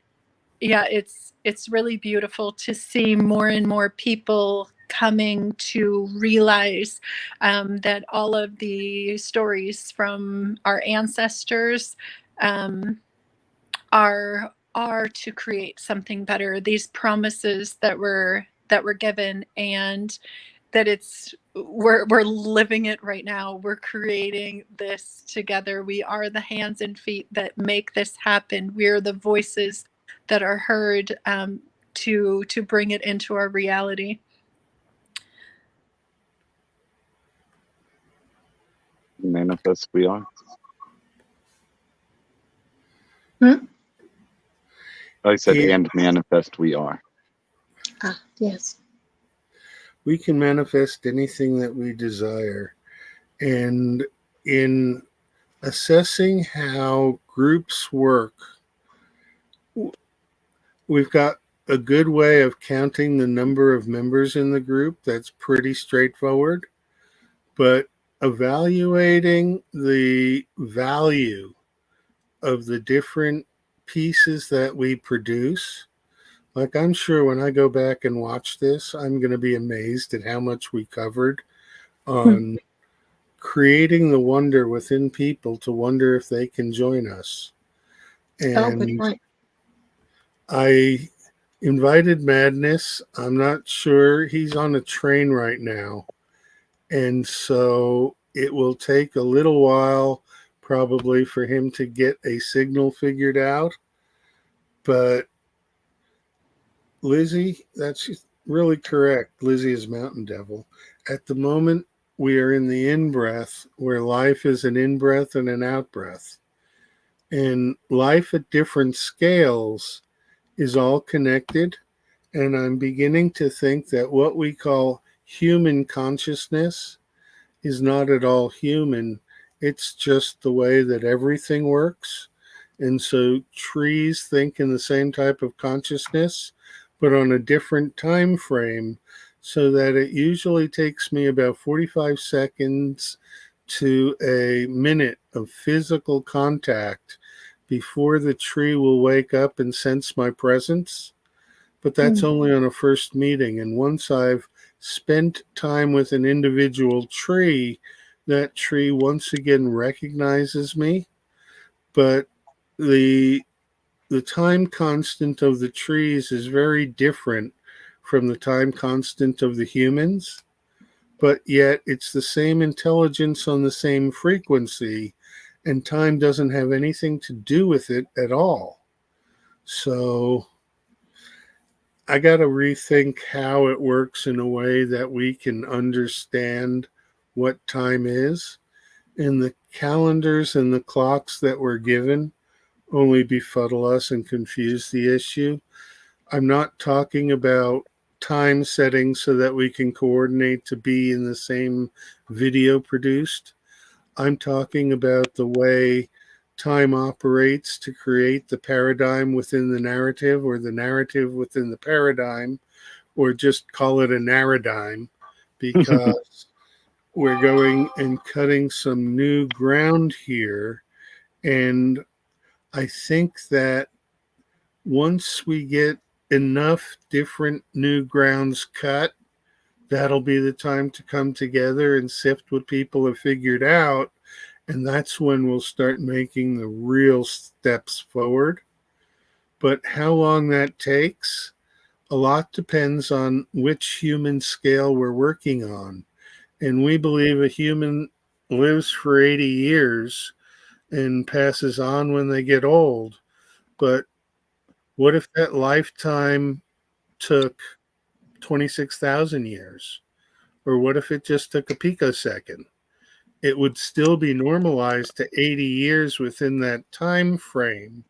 yeah, it's really beautiful to see more and more people coming to realize that all of the stories from our ancestors are to create something better. These promises that were given, and that we're living it right now. We're creating this together. We are the hands and feet that make this happen. We're the voices that are heard to bring it into our reality. Manifest we are. I said, and manifest we are. Ah, yes. We can manifest anything that we desire. And in assessing how groups work, we've got a good way of counting the number of members in the group. That's pretty straightforward. But evaluating the value of the different pieces that we produce, like I'm sure when I go back and watch this, I'm going to be amazed at how much we covered on creating the wonder within people to wonder if they can join us. And good point. I invited Madness. I'm not sure. He's on a train right now. And so it will take a little while probably for him to get a signal figured out. But Lizzie, that's really correct. Lizzie is Mountain Devil. At the moment, we are in the in-breath, where life is an in-breath and an out-breath. And life at different scales is all connected. And I'm beginning to think that what we call human consciousness is not at all human. It's just the way that everything works. And so trees think in the same type of consciousness, but on a different time frame, so that it usually takes me about 45 seconds to a minute of physical contact before the tree will wake up and sense my presence. But that's only on a first meeting. And once I've spent time with an individual tree, that tree once again recognizes me. But the time constant of the trees is very different from the time constant of the humans, but yet it's the same intelligence on the same frequency, and time doesn't have anything to do with it at all. So I got to rethink how it works in a way that we can understand what time is. And the calendars and the clocks that we're given only befuddle us and confuse the issue. I'm not talking about time settings so that we can coordinate to be in the same video produced. I'm talking about the way time operates to create the paradigm within the narrative, or the narrative within the paradigm, or just call it a narradigm, because we're going and cutting some new ground here. And I think that once we get enough different new grounds cut, that'll be the time to come together and sift what people have figured out. And that's when we'll start making the real steps forward. But how long that takes, a lot depends on which human scale we're working on. And we believe a human lives for 80 years and passes on when they get old. But what if that lifetime took 26,000 years? Or what if it just took a picosecond? It would still be normalized to 80 years within that time frame.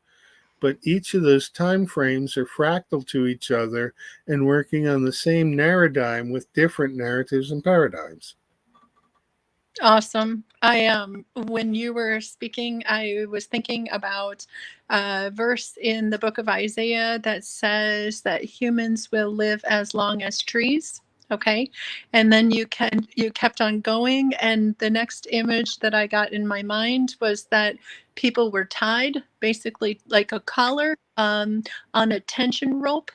But each of those time frames are fractal to each other and working on the same narrative with different narratives and paradigms. Awesome. When you were speaking, I was thinking about a verse in the book of Isaiah that says that humans will live as long as trees. Okay. And then you kept on going. And the next image that I got in my mind was that people were tied, basically like a collar, on a tension rope.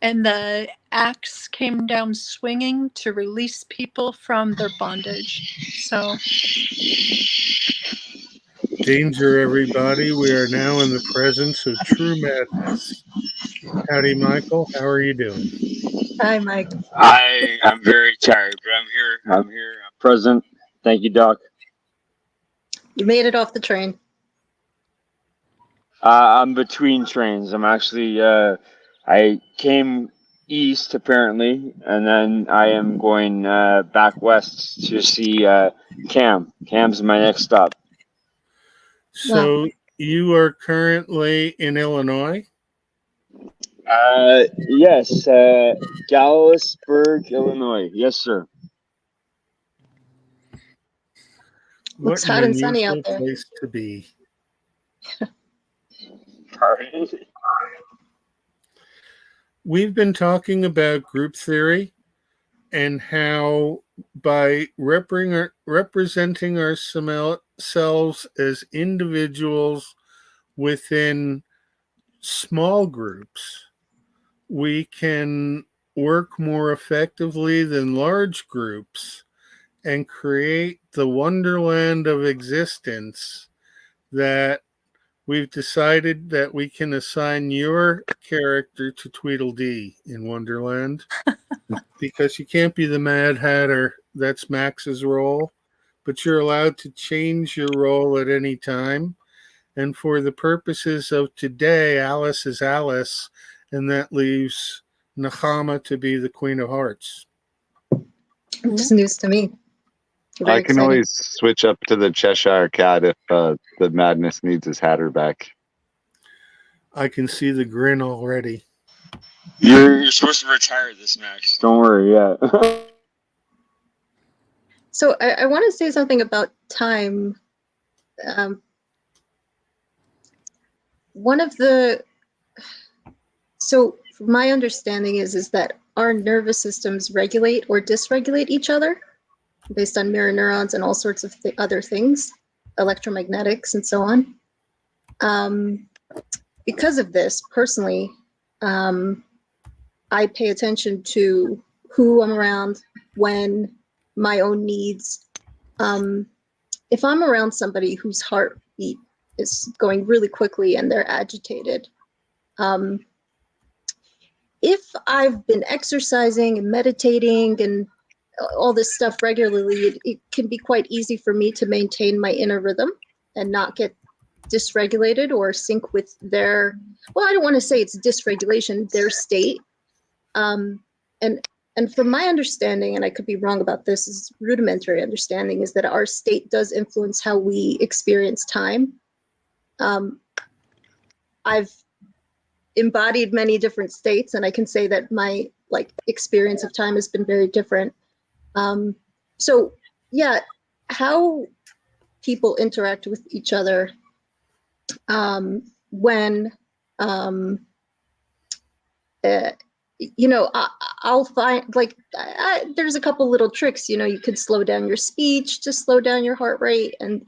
And the axe came down swinging to release people from their bondage. So, Danger, everybody. We are now in the presence of true madness. Howdy, Michael. How are you doing? Hi, Mike. I'm very tired, but I'm here. I'm present. Thank you, Doc. You made it off the train. I'm between trains. I'm actually I came east apparently, and then I am going back west to see Cam. Cam's my next stop. So you are currently in Illinois? Yes, Gallisburg, Illinois. Yes, sir. Looks What hot an and sunny unusual out there. place to be. Pardon? We've been talking about group theory and how by representing ourselves as individuals within small groups, we can work more effectively than large groups and create the wonderland of existence that we've decided that we can assign your character to Tweedledee in Wonderland. Because you can't be the Mad Hatter. That's Max's role. But you're allowed to change your role at any time. And for the purposes of today, Alice is Alice, and that leaves Nahama to be the Queen of Hearts. Which is news to me. Very I can exciting. always switch up to the Cheshire Cat if the madness needs his hatter back. I can see the grin already. You're supposed to retire this, Max. Don't worry. Yeah. So I want to say something about time. So my understanding is that our nervous systems regulate or dysregulate each other based on mirror neurons and all sorts of other things, electromagnetics and so on. Because of this, personally, I pay attention to who I'm around, when, my own needs. If I'm around somebody whose heartbeat is going really quickly and they're agitated, if I've been exercising and meditating and all this stuff regularly, it can be quite easy for me to maintain my inner rhythm and not get dysregulated or sync with their, well, I don't want to say it's dysregulation, their state. And from my understanding, and I could be wrong about this, is rudimentary understanding, is that our state does influence how we experience time. I've embodied many different states, and I can say that my experience of time has been very different. So yeah, how people interact with each other when I'll find there's a couple little tricks. You could slow down your speech, just slow down your heart rate, and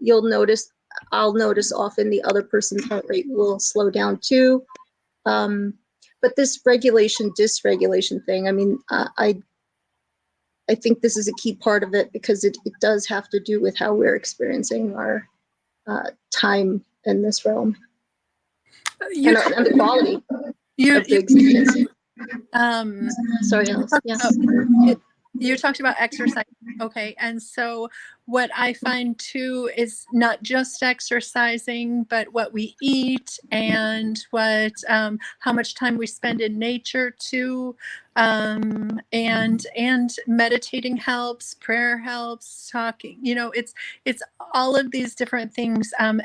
I'll notice often the other person's heart rate will slow down too. But this regulation dysregulation thing, I mean, I think this is a key part of it, because it does have to do with how we're experiencing our time in this realm and the quality of the existence. Sorry, Alice. Yeah. You talked about exercise. Okay. And so what I find too is not just exercising, but what we eat and how much time we spend in nature too. And meditating helps, prayer helps, talking, it's all of these different things. And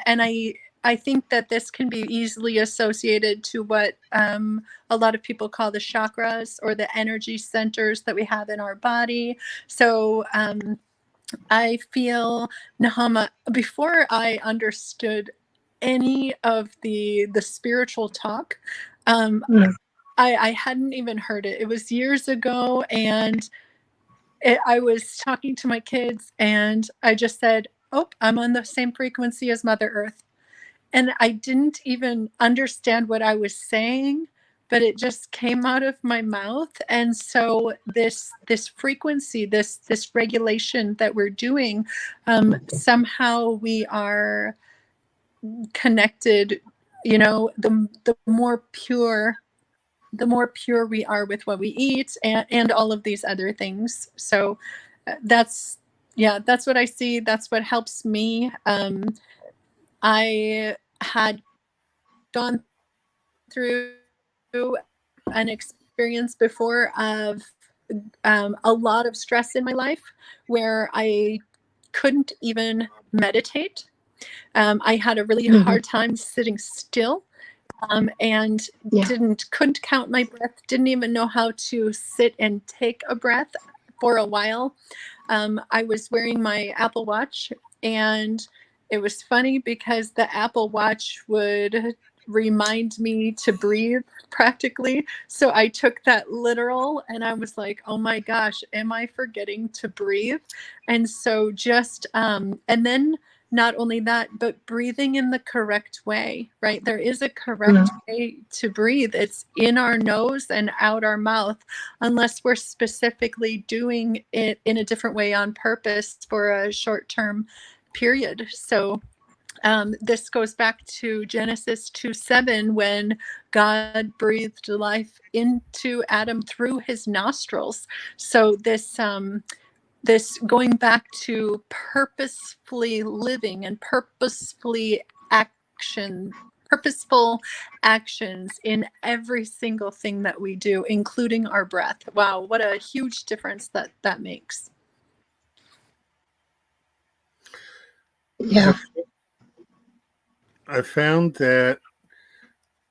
I think that this can be easily associated to what a lot of people call the chakras, or the energy centers that we have in our body. So I feel, Nahama, before I understood any of the spiritual talk, I hadn't even heard it. It was years ago, and I was talking to my kids, and I just said, "Oh, I'm on the same frequency as Mother Earth." And I didn't even understand what I was saying, but it just came out of my mouth. And so this frequency, this regulation that we're doing, somehow we are connected. The more pure we are with what we eat, and all of these other things. So that's what I see. That's what helps me. I had gone through an experience before of a lot of stress in my life, where I couldn't even meditate. I had a really hard time sitting still, and couldn't count my breath, didn't even know how to sit and take a breath for a while. I was wearing my Apple Watch, and it was funny because the Apple Watch would remind me to breathe practically. So I took that literal, and I was like, oh my gosh, am I forgetting to breathe? And so just, and then not only that, but breathing in the correct way, right? There is a correct way to breathe. It's in our nose and out our mouth, unless we're specifically doing it in a different way on purpose for a short-term period. So this goes back to Genesis 2:7, when God breathed life into Adam through his nostrils. So this going back to purposefully living and purposeful actions in every single thing that we do, including our breath. Wow, what a huge difference that makes. Yeah. I found that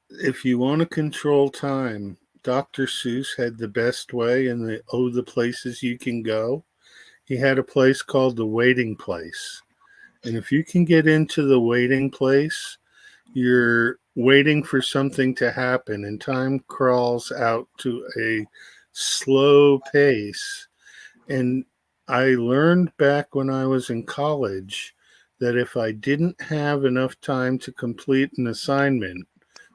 if you want to control time, Dr. Seuss had the best way in the places you can go. He had a place called the waiting place. And if you can get into the waiting place, you're waiting for something to happen, and time crawls out to a slow pace. And I learned back when I was in college that if I didn't have enough time to complete an assignment,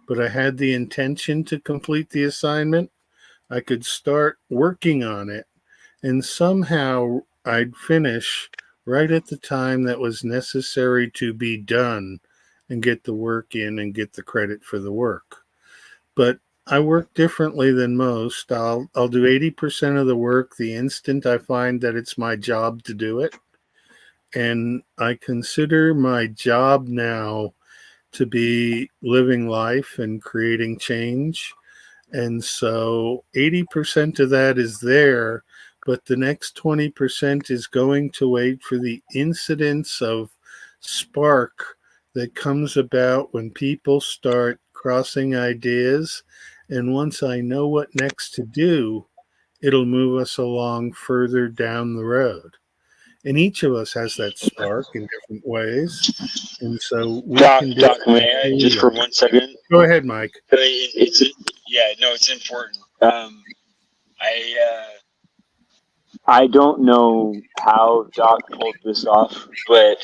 but I had the intention to complete the assignment, I could start working on it, and somehow I'd finish right at the time that was necessary to be done and get the work in and get the credit for the work. But I work differently than most. I'll do 80% of the work the instant I find that it's my job to do it. And I consider my job now to be living life and creating change. And so 80% of that is there, but the next 20% is going to wait for the incidence of spark that comes about when people start crossing ideas. And once I know what next to do, it'll move us along further down the road. And each of us has that spark in different ways. And so we can do Doc, may it. I just for 1 second? Go ahead, Mike. It's yeah, no, it's important. I don't know how Doc pulled this off, but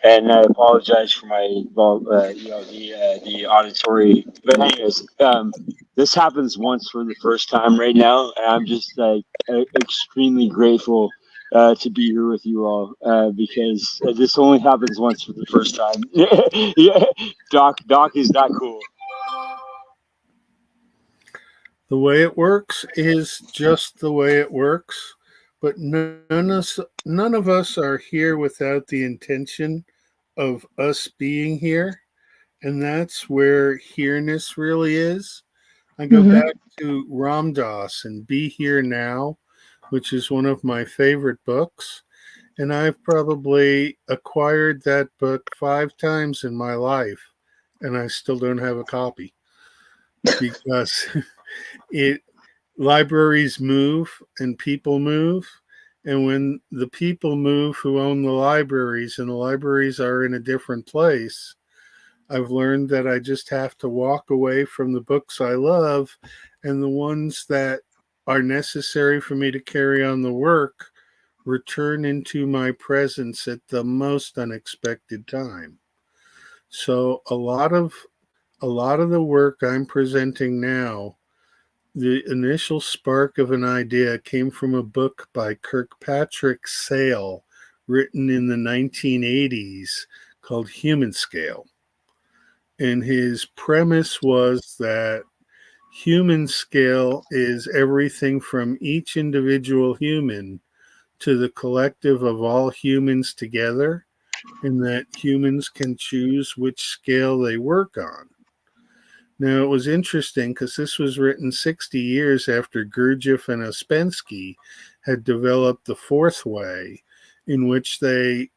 and I apologize for my the auditory. But anyways, this happens once for the first time right now, and I'm just like extremely grateful to be here with you all because this only happens once for the first time. Yeah, Doc is that cool. The way it works is just the way it works, but none of us are here without the intention of us being here, and that's where here-ness really is. I go back to Ram Dass and Be Here Now, which is one of my favorite books, and I've probably acquired that book 5 times in my life, and I still don't have a copy because libraries move and people move, and when the people move who own the libraries and the libraries are in a different place, I've learned that I just have to walk away from the books I love, and the ones that are necessary for me to carry on the work return into my presence at the most unexpected time. So a lot of the work I'm presenting now, the initial spark of an idea came from a book by Kirkpatrick Sale written in the 1980s called Human Scale. And his premise was that human scale is everything from each individual human to the collective of all humans together, and that humans can choose which scale they work on. Now, it was interesting because this was written 60 years after Gurdjieff and Ouspensky had developed the fourth way, in which they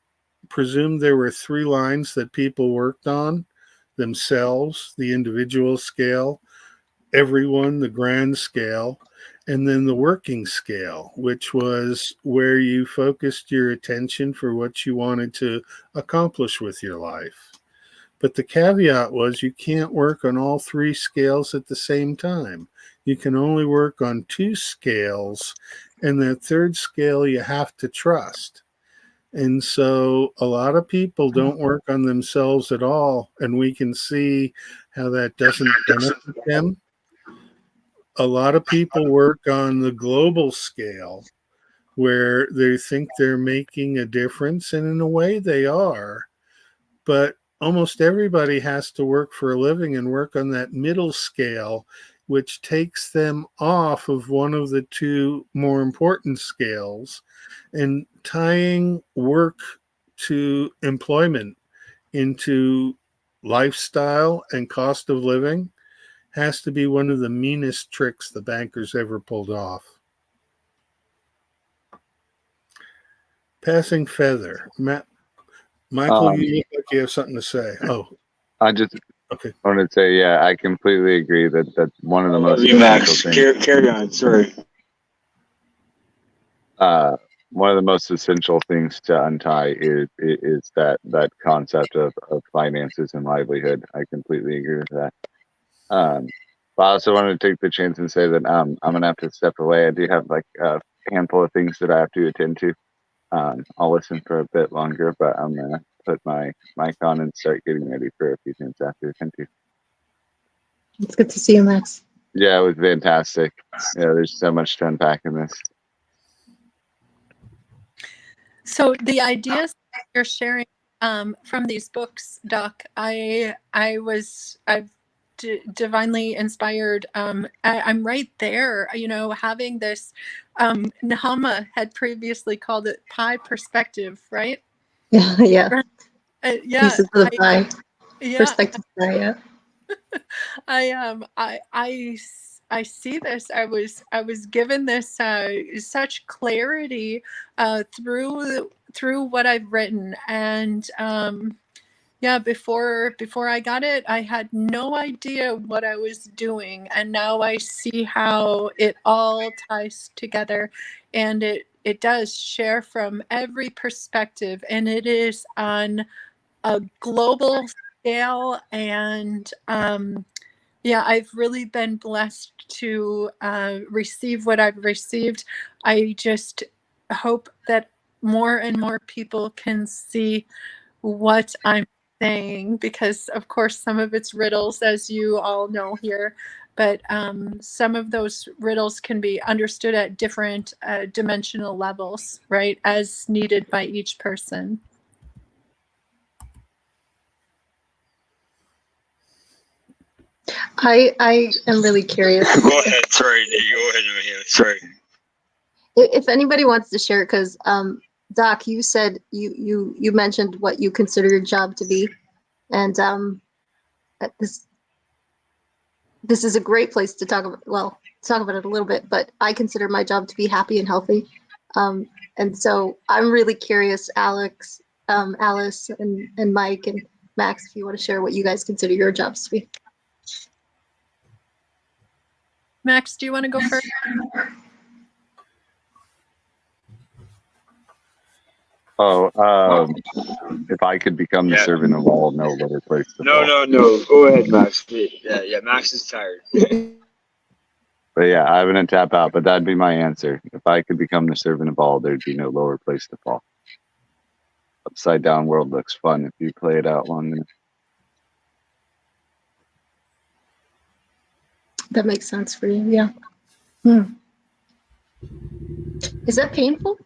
presumed there were 3 lines that people worked on: themselves, the individual scale, everyone, the grand scale, and then the working scale, which was where you focused your attention for what you wanted to accomplish with your life. But the caveat was you can't work on all 3 scales at the same time. You can only work on 2 scales, and that third scale you have to trust. And so a lot of people don't work on themselves at all, and we can see how that doesn't benefit them. A lot of people work on the global scale where they think they're making a difference, and in a way they are, but almost everybody has to work for a living and work on that middle scale, which takes them off of one of the 2 more important scales. And tying work to employment into lifestyle and cost of living has to be one of the meanest tricks the bankers ever pulled off. Passing feather. Michael, you look like you have something to say. Oh, I just okay. wanted to say, yeah, I completely agree that one of the most Max, essential things. carry on. Sorry. One of the most essential things to untie is that concept of finances and livelihood. I completely agree with that. But I also wanted to take the chance and say that I'm gonna have to step away. I do have like a handful of things that I have to attend to. I'll listen for a bit longer, but I'm gonna put my mic on and start getting ready for a few things I have to attend to. It's good to see you, Max. Yeah, it was fantastic. Yeah, there's so much to unpack in this. So the ideas you're sharing from these books, Doc, I've divinely inspired. I'm right there, you know, having this, Nahama had previously called it pie perspective, right? Yeah, yeah. Yeah, Pieces of the pie. yeah, Perspective pie, yeah. I see this. I was given this such clarity through what I've written, and yeah, before I got it, I had no idea what I was doing, and now I see how it all ties together, and it does share from every perspective, and it is on a global scale, and yeah, I've really been blessed to receive what I've received. I just hope that more and more people can see what I'm saying, because of course some of it's riddles, as you all know here, but some of those riddles can be understood at different dimensional levels, right, as needed by each person. I am really curious. Go ahead. Sorry, go ahead, Mahia. Sorry. If anybody wants to share, because Doc, you said you mentioned what you consider your job to be, and this is a great place to talk about. Well, talk about it a little bit, but I consider my job to be happy and healthy, and so I'm really curious, Alex, Alice, and Mike and Max, if you want to share what you guys consider your jobs to be. Max, do you want to go first? If I could become the servant of all, no better place to fall. No. Go ahead, Max. Yeah. Max is tired. But yeah, I'm gonna tap out, but that'd be my answer. If I could become the servant of all, there'd be no lower place to fall. Upside down world looks fun if you play it out long enough. That makes sense for you, yeah. Hmm. Is that painful?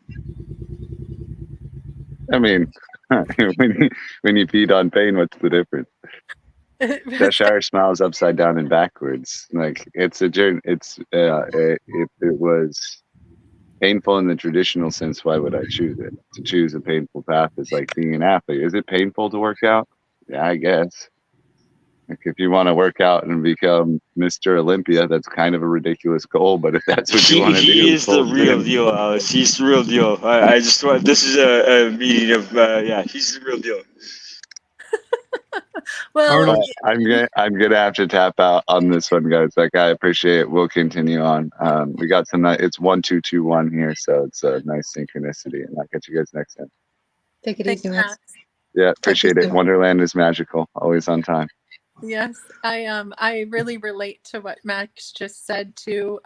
I mean, when you feed on pain, what's the difference? Cheshire smiles upside down and backwards. Like, it's a journey. If it was painful in the traditional sense, why would I choose it? To choose a painful path is like being an athlete. Is it painful to work out? Yeah, I guess. Like, if you want to work out and become Mr. Olympia, that's kind of a ridiculous goal. But if that's what you want to do, he is the real deal, Alice. He's the real deal. I just want. This is a meeting of. Yeah, he's the real deal. Well, I'm gonna have to tap out on this one, guys. Like, I appreciate it. We'll continue on. We got some. It's 1 2 2 1 here, so it's a nice synchronicity. And I'll catch you guys next time. Take it thanks, easy, Max. Yeah, appreciate it. soon. Wonderland is magical. Always on time. yes, I really relate to what Max just said too,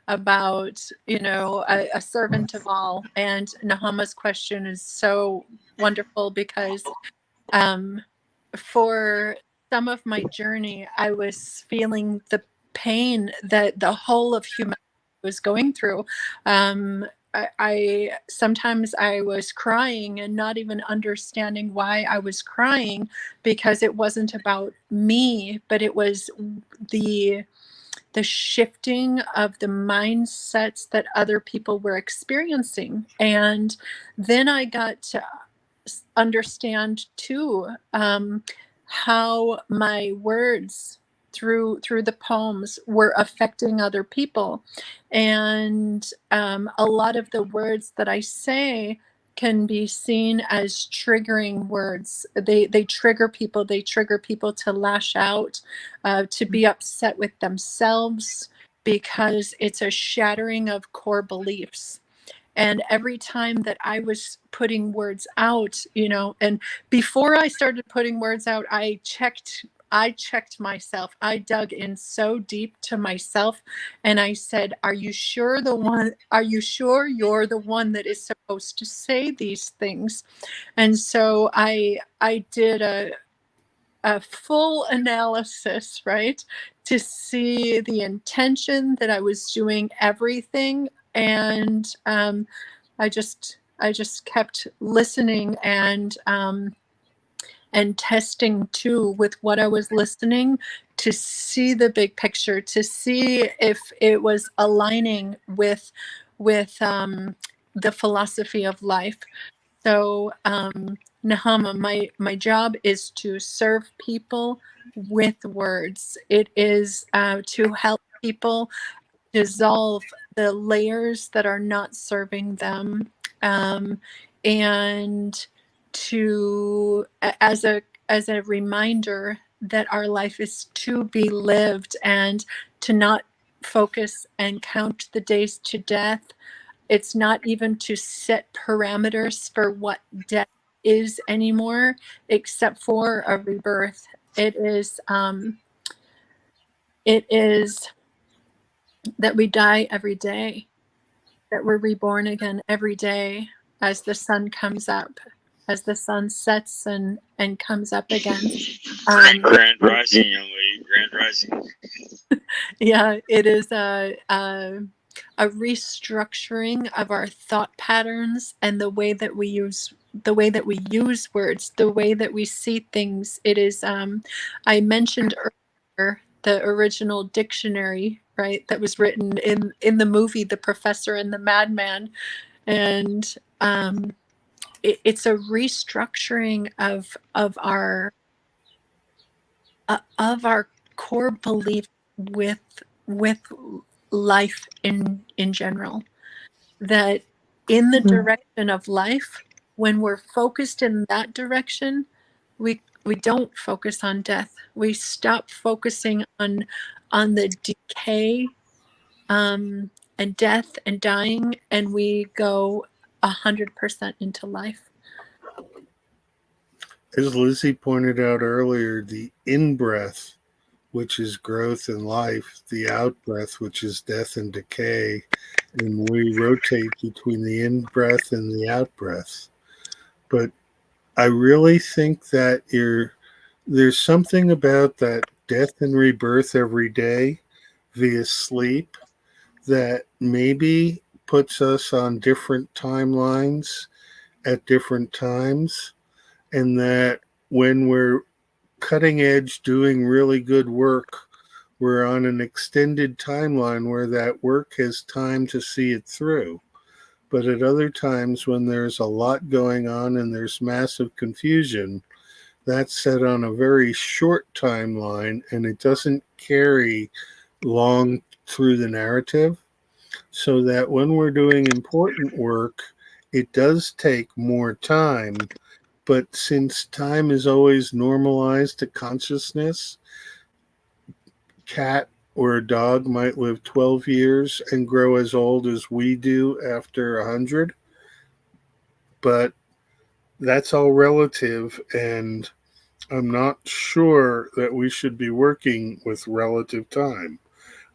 about, you know, a servant of all, and Nahama's question is so wonderful, because for some of my journey, I was feeling the pain that the whole of humanity was going through. I sometimes I was crying and not even understanding why I was crying, because it wasn't about me, but it was the shifting of the mindsets that other people were experiencing. And then I got to understand too, how my words through the poems were affecting other people, and a lot of the words that I say can be seen as triggering words. They trigger people. They trigger people to lash out, to be upset with themselves, because it's a shattering of core beliefs. And every time that I was putting words out, you know, and before I started putting words out, I checked myself. I dug in so deep to myself, and I said, are you sure you're the one that is supposed to say these things? And so I did a full analysis, right, to see the intention that I was doing everything. And I just kept listening, and and testing too with what I was listening to see the big picture, to see if it was aligning with the philosophy of life. So Nahama, my job is to serve people with words. It is to help people dissolve the layers that are not serving them, and to as a reminder that our life is to be lived, and to not focus and count the days to death. It's not even to set parameters for what death is anymore, except for a rebirth. It is that we die every day, that we're reborn again every day as the sun comes up, as the sun sets and comes up again. Grand rising, young lady. Grand rising. Yeah, it is a restructuring of our thought patterns and the way that we use words, the way that we see things. It is I mentioned earlier the original dictionary, right, that was written in the movie The Professor and the Madman, and it's a restructuring of our core belief with life in general, that in the direction of life, when we're focused in that direction, we don't focus on death. We stop focusing on the decay and death and dying, and we go 100% into life. As Lizzie pointed out earlier, the in-breath, which is growth and life, the out-breath, which is death and decay, and we rotate between the in-breath and the out-breath. But I really think that there's something about that death and rebirth every day via sleep that maybe puts us on different timelines at different times, and that when we're cutting edge doing really good work, we're on an extended timeline where that work has time to see it through. But at other times when there's a lot going on and there's massive confusion, that's set on a very short timeline and it doesn't carry long through the narrative. So that when we're doing important work, it does take more time. But since time is always normalized to consciousness, cat or a dog might live 12 years and grow as old as we do after 100. But that's all relative, and I'm not sure that we should be working with relative time.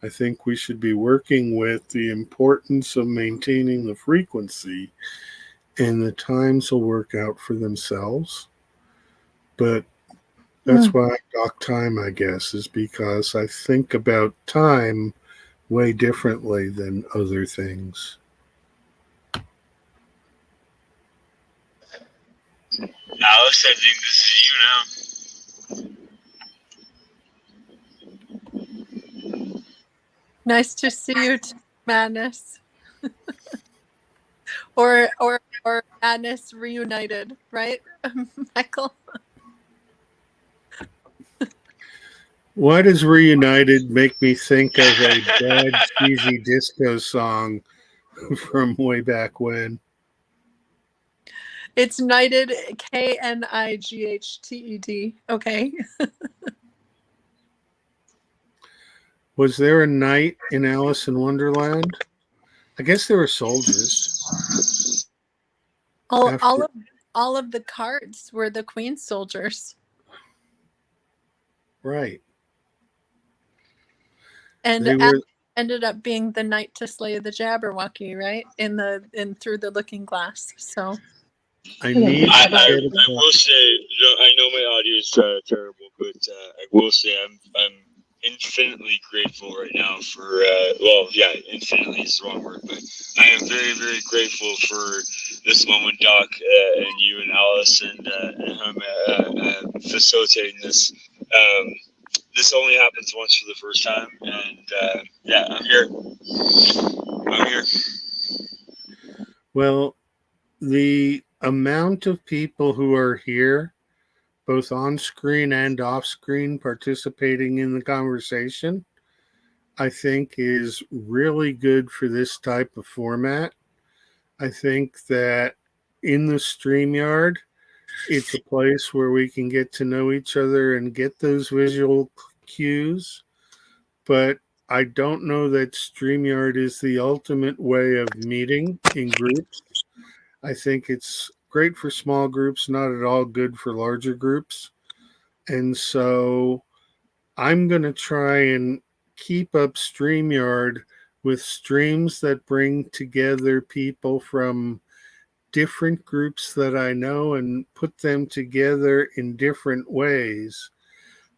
I think we should be working with the importance of maintaining the frequency, and the times will work out for themselves. But that's why I dock time, I guess, is because I think about time way differently than other things. Alex, I think this is you now. Nice to see you, Madness. or Madness reunited, right, Michael? Why does Reunited make me think of a bad, cheesy disco song from way back when? It's Knighted, Knighed, okay? Was there a knight in Alice in Wonderland? I guess there were soldiers. All of the cards were the Queen's soldiers. Right. And They were, ended up being the knight to slay the Jabberwocky, right? In Through the Looking Glass. So I need to I get will say, I know my audio is terrible, but I will say I'm infinitely grateful right now for, infinitely is the wrong word, but I am very, very grateful for this moment, Doc, and you and Alice and him facilitating this. This only happens once for the first time, and I'm here. I'm here. Well, the amount of people who are here, both on screen and off screen, participating in the conversation, I think is really good for this type of format. I think that in the StreamYard, it's a place where we can get to know each other and get those visual cues. But I don't know that StreamYard is the ultimate way of meeting in groups. I think it's great for small groups, not at all good for larger groups. And so I'm going to try and keep up StreamYard with streams that bring together people from different groups that I know and put them together in different ways.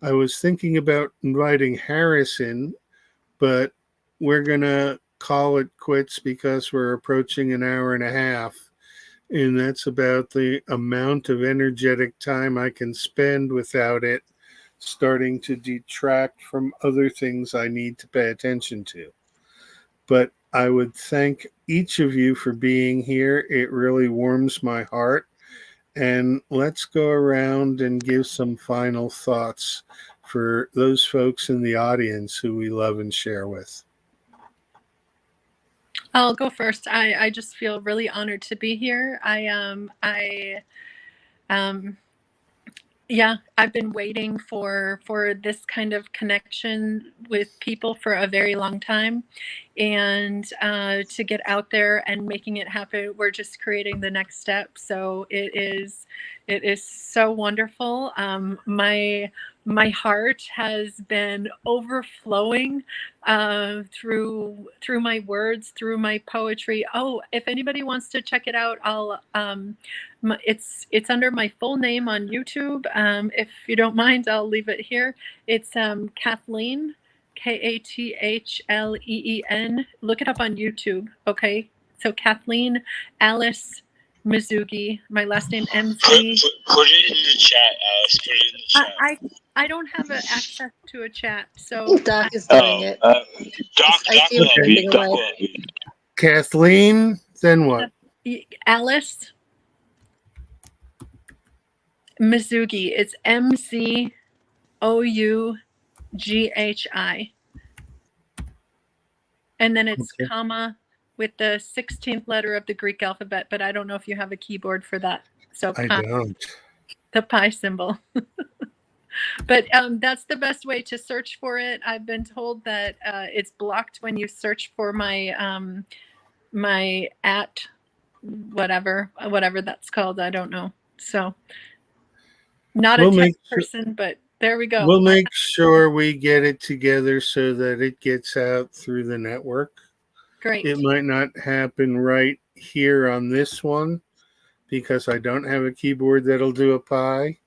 I was thinking about inviting Harrison, but we're going to call it quits because we're approaching an hour and a half. And that's about the amount of energetic time I can spend without it starting to detract from other things I need to pay attention to. But I would thank each of you for being here. It really warms my heart. And let's go around and give some final thoughts for those folks in the audience who we love and share with. I'll go first. I just feel really honored to be here. I've been waiting for this kind of connection with people for a very long time, and to get out there and making it happen. We're just creating the next step. So it is so wonderful. My heart has been overflowing through my words, through my poetry. Oh, if anybody wants to check it out, I'll it's under my full name on YouTube. If you don't mind, I'll leave it here. It's Kathleen, Kathleen. Look it up on YouTube. Okay, so Kathleen Alice Mizugi. My last name MC. Put it in the chat, Alice. Put it in the chat. I don't have access to a chat, so Doc is doing it. Doc I see will him help you. typing Doc away. will help you. Kathleen, then what? Alice Mizugi. It's MZOUGHI. And then it's Okay. comma with the 16th letter of the Greek alphabet, but I don't know if you have a keyboard for that. So I don't. the pi symbol. But that's the best way to search for it. I've been told that it's blocked when you search for my my at whatever that's called. I don't know. So not We'll a tech make person, but there we go. We'll make sure we get it together so that it gets out through the network. Great. It might not happen right here on this one because I don't have a keyboard that'll do a pi,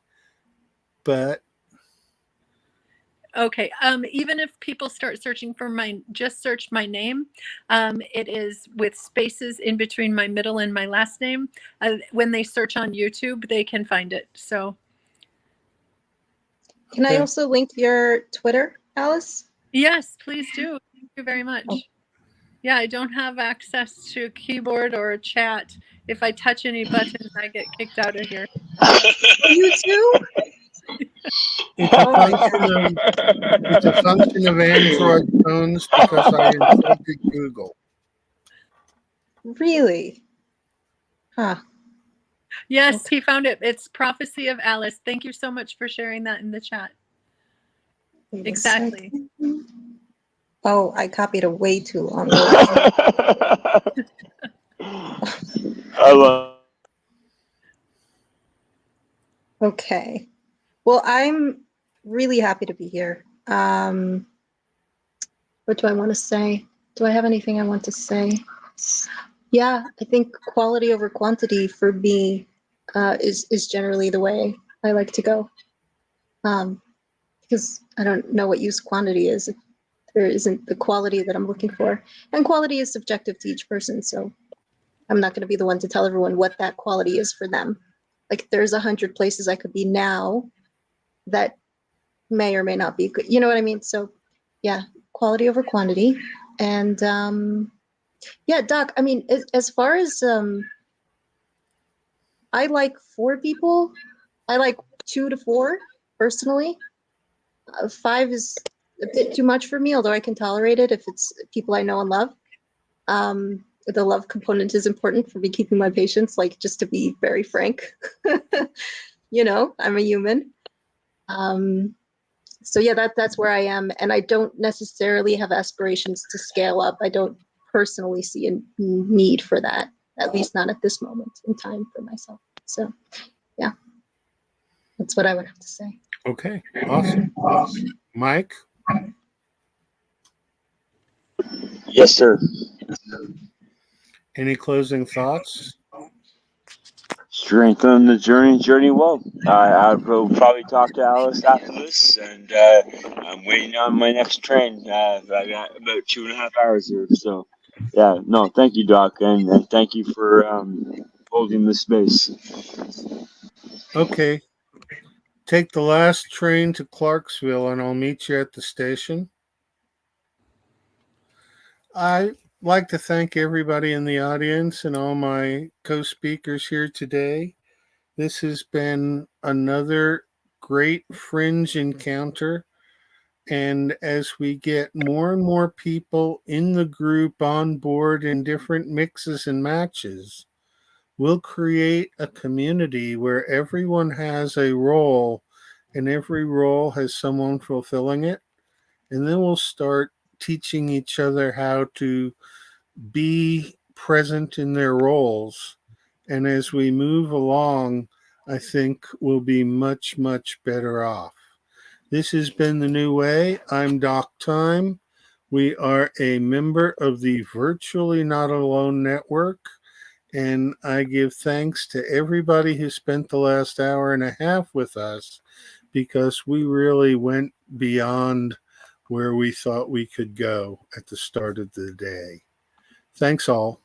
but Okay. Even if people start searching for just search my name. It is with spaces in between my middle and my last name. When they search on YouTube, they can find it. So. Can I also link your Twitter, Alice? Yes, please do. Thank you very much. Oh. Yeah, I don't have access to a keyboard or a chat. If I touch any buttons, I get kicked out of here. You too? it's a function of Android phones because I insulted Google. Really? Huh. Yes, Okay. he found it. It's Prophecy of Alice. Thank you so much for sharing that in the chat. Wait a Exactly. second. Oh, I copied a way too long. I love. Okay. Well, I'm really happy to be here. What do I want to say? Do I have anything I want to say? Yeah, I think quality over quantity for me is generally the way I like to go. Because because I don't know what use quantity is. If there isn't the quality that I'm looking for. And quality is subjective to each person. So I'm not going to be the one to tell everyone what that quality is for them. Like there's 100 places I could be now that may or may not be good. You know what I mean? So yeah, quality over quantity. And yeah, Doc, I mean, as far as I like 4 people. I like 2 to 4 personally. 5 is a bit too much for me, although I can tolerate it if it's people I know and love. The love component is important for me keeping my patience, like just to be very frank. You know, I'm a human. So yeah, that's where I am. And I don't necessarily have aspirations to scale up. I don't personally see a need for that, at least not at this moment in time for myself. So yeah, that's what I would have to say. Okay, awesome. Mike? Yes, sir. Any closing thoughts? Strengthen the journey well. I will probably talk to Alice after this, and I'm waiting on my next train. I got about 2.5 hours here, so yeah. No, thank you, Doc, and thank you for holding this space. Okay. Take the last train to Clarksville and I'll meet you at the station. I'd like to thank everybody in the audience and all my co-speakers here today. This has been another great fringe encounter. And as we get more and more people in the group on board in different mixes and matches, we'll create a community where everyone has a role and every role has someone fulfilling it. And then we'll start teaching each other how to be present in their roles. And as we move along, I think we'll be much, much better off. This has been The New Way. I'm Doc Time. We are a member of the Virtually Not Alone Network. And I give thanks to everybody who spent the last hour and a half with us because we really went beyond where we thought we could go at the start of the day. Thanks all.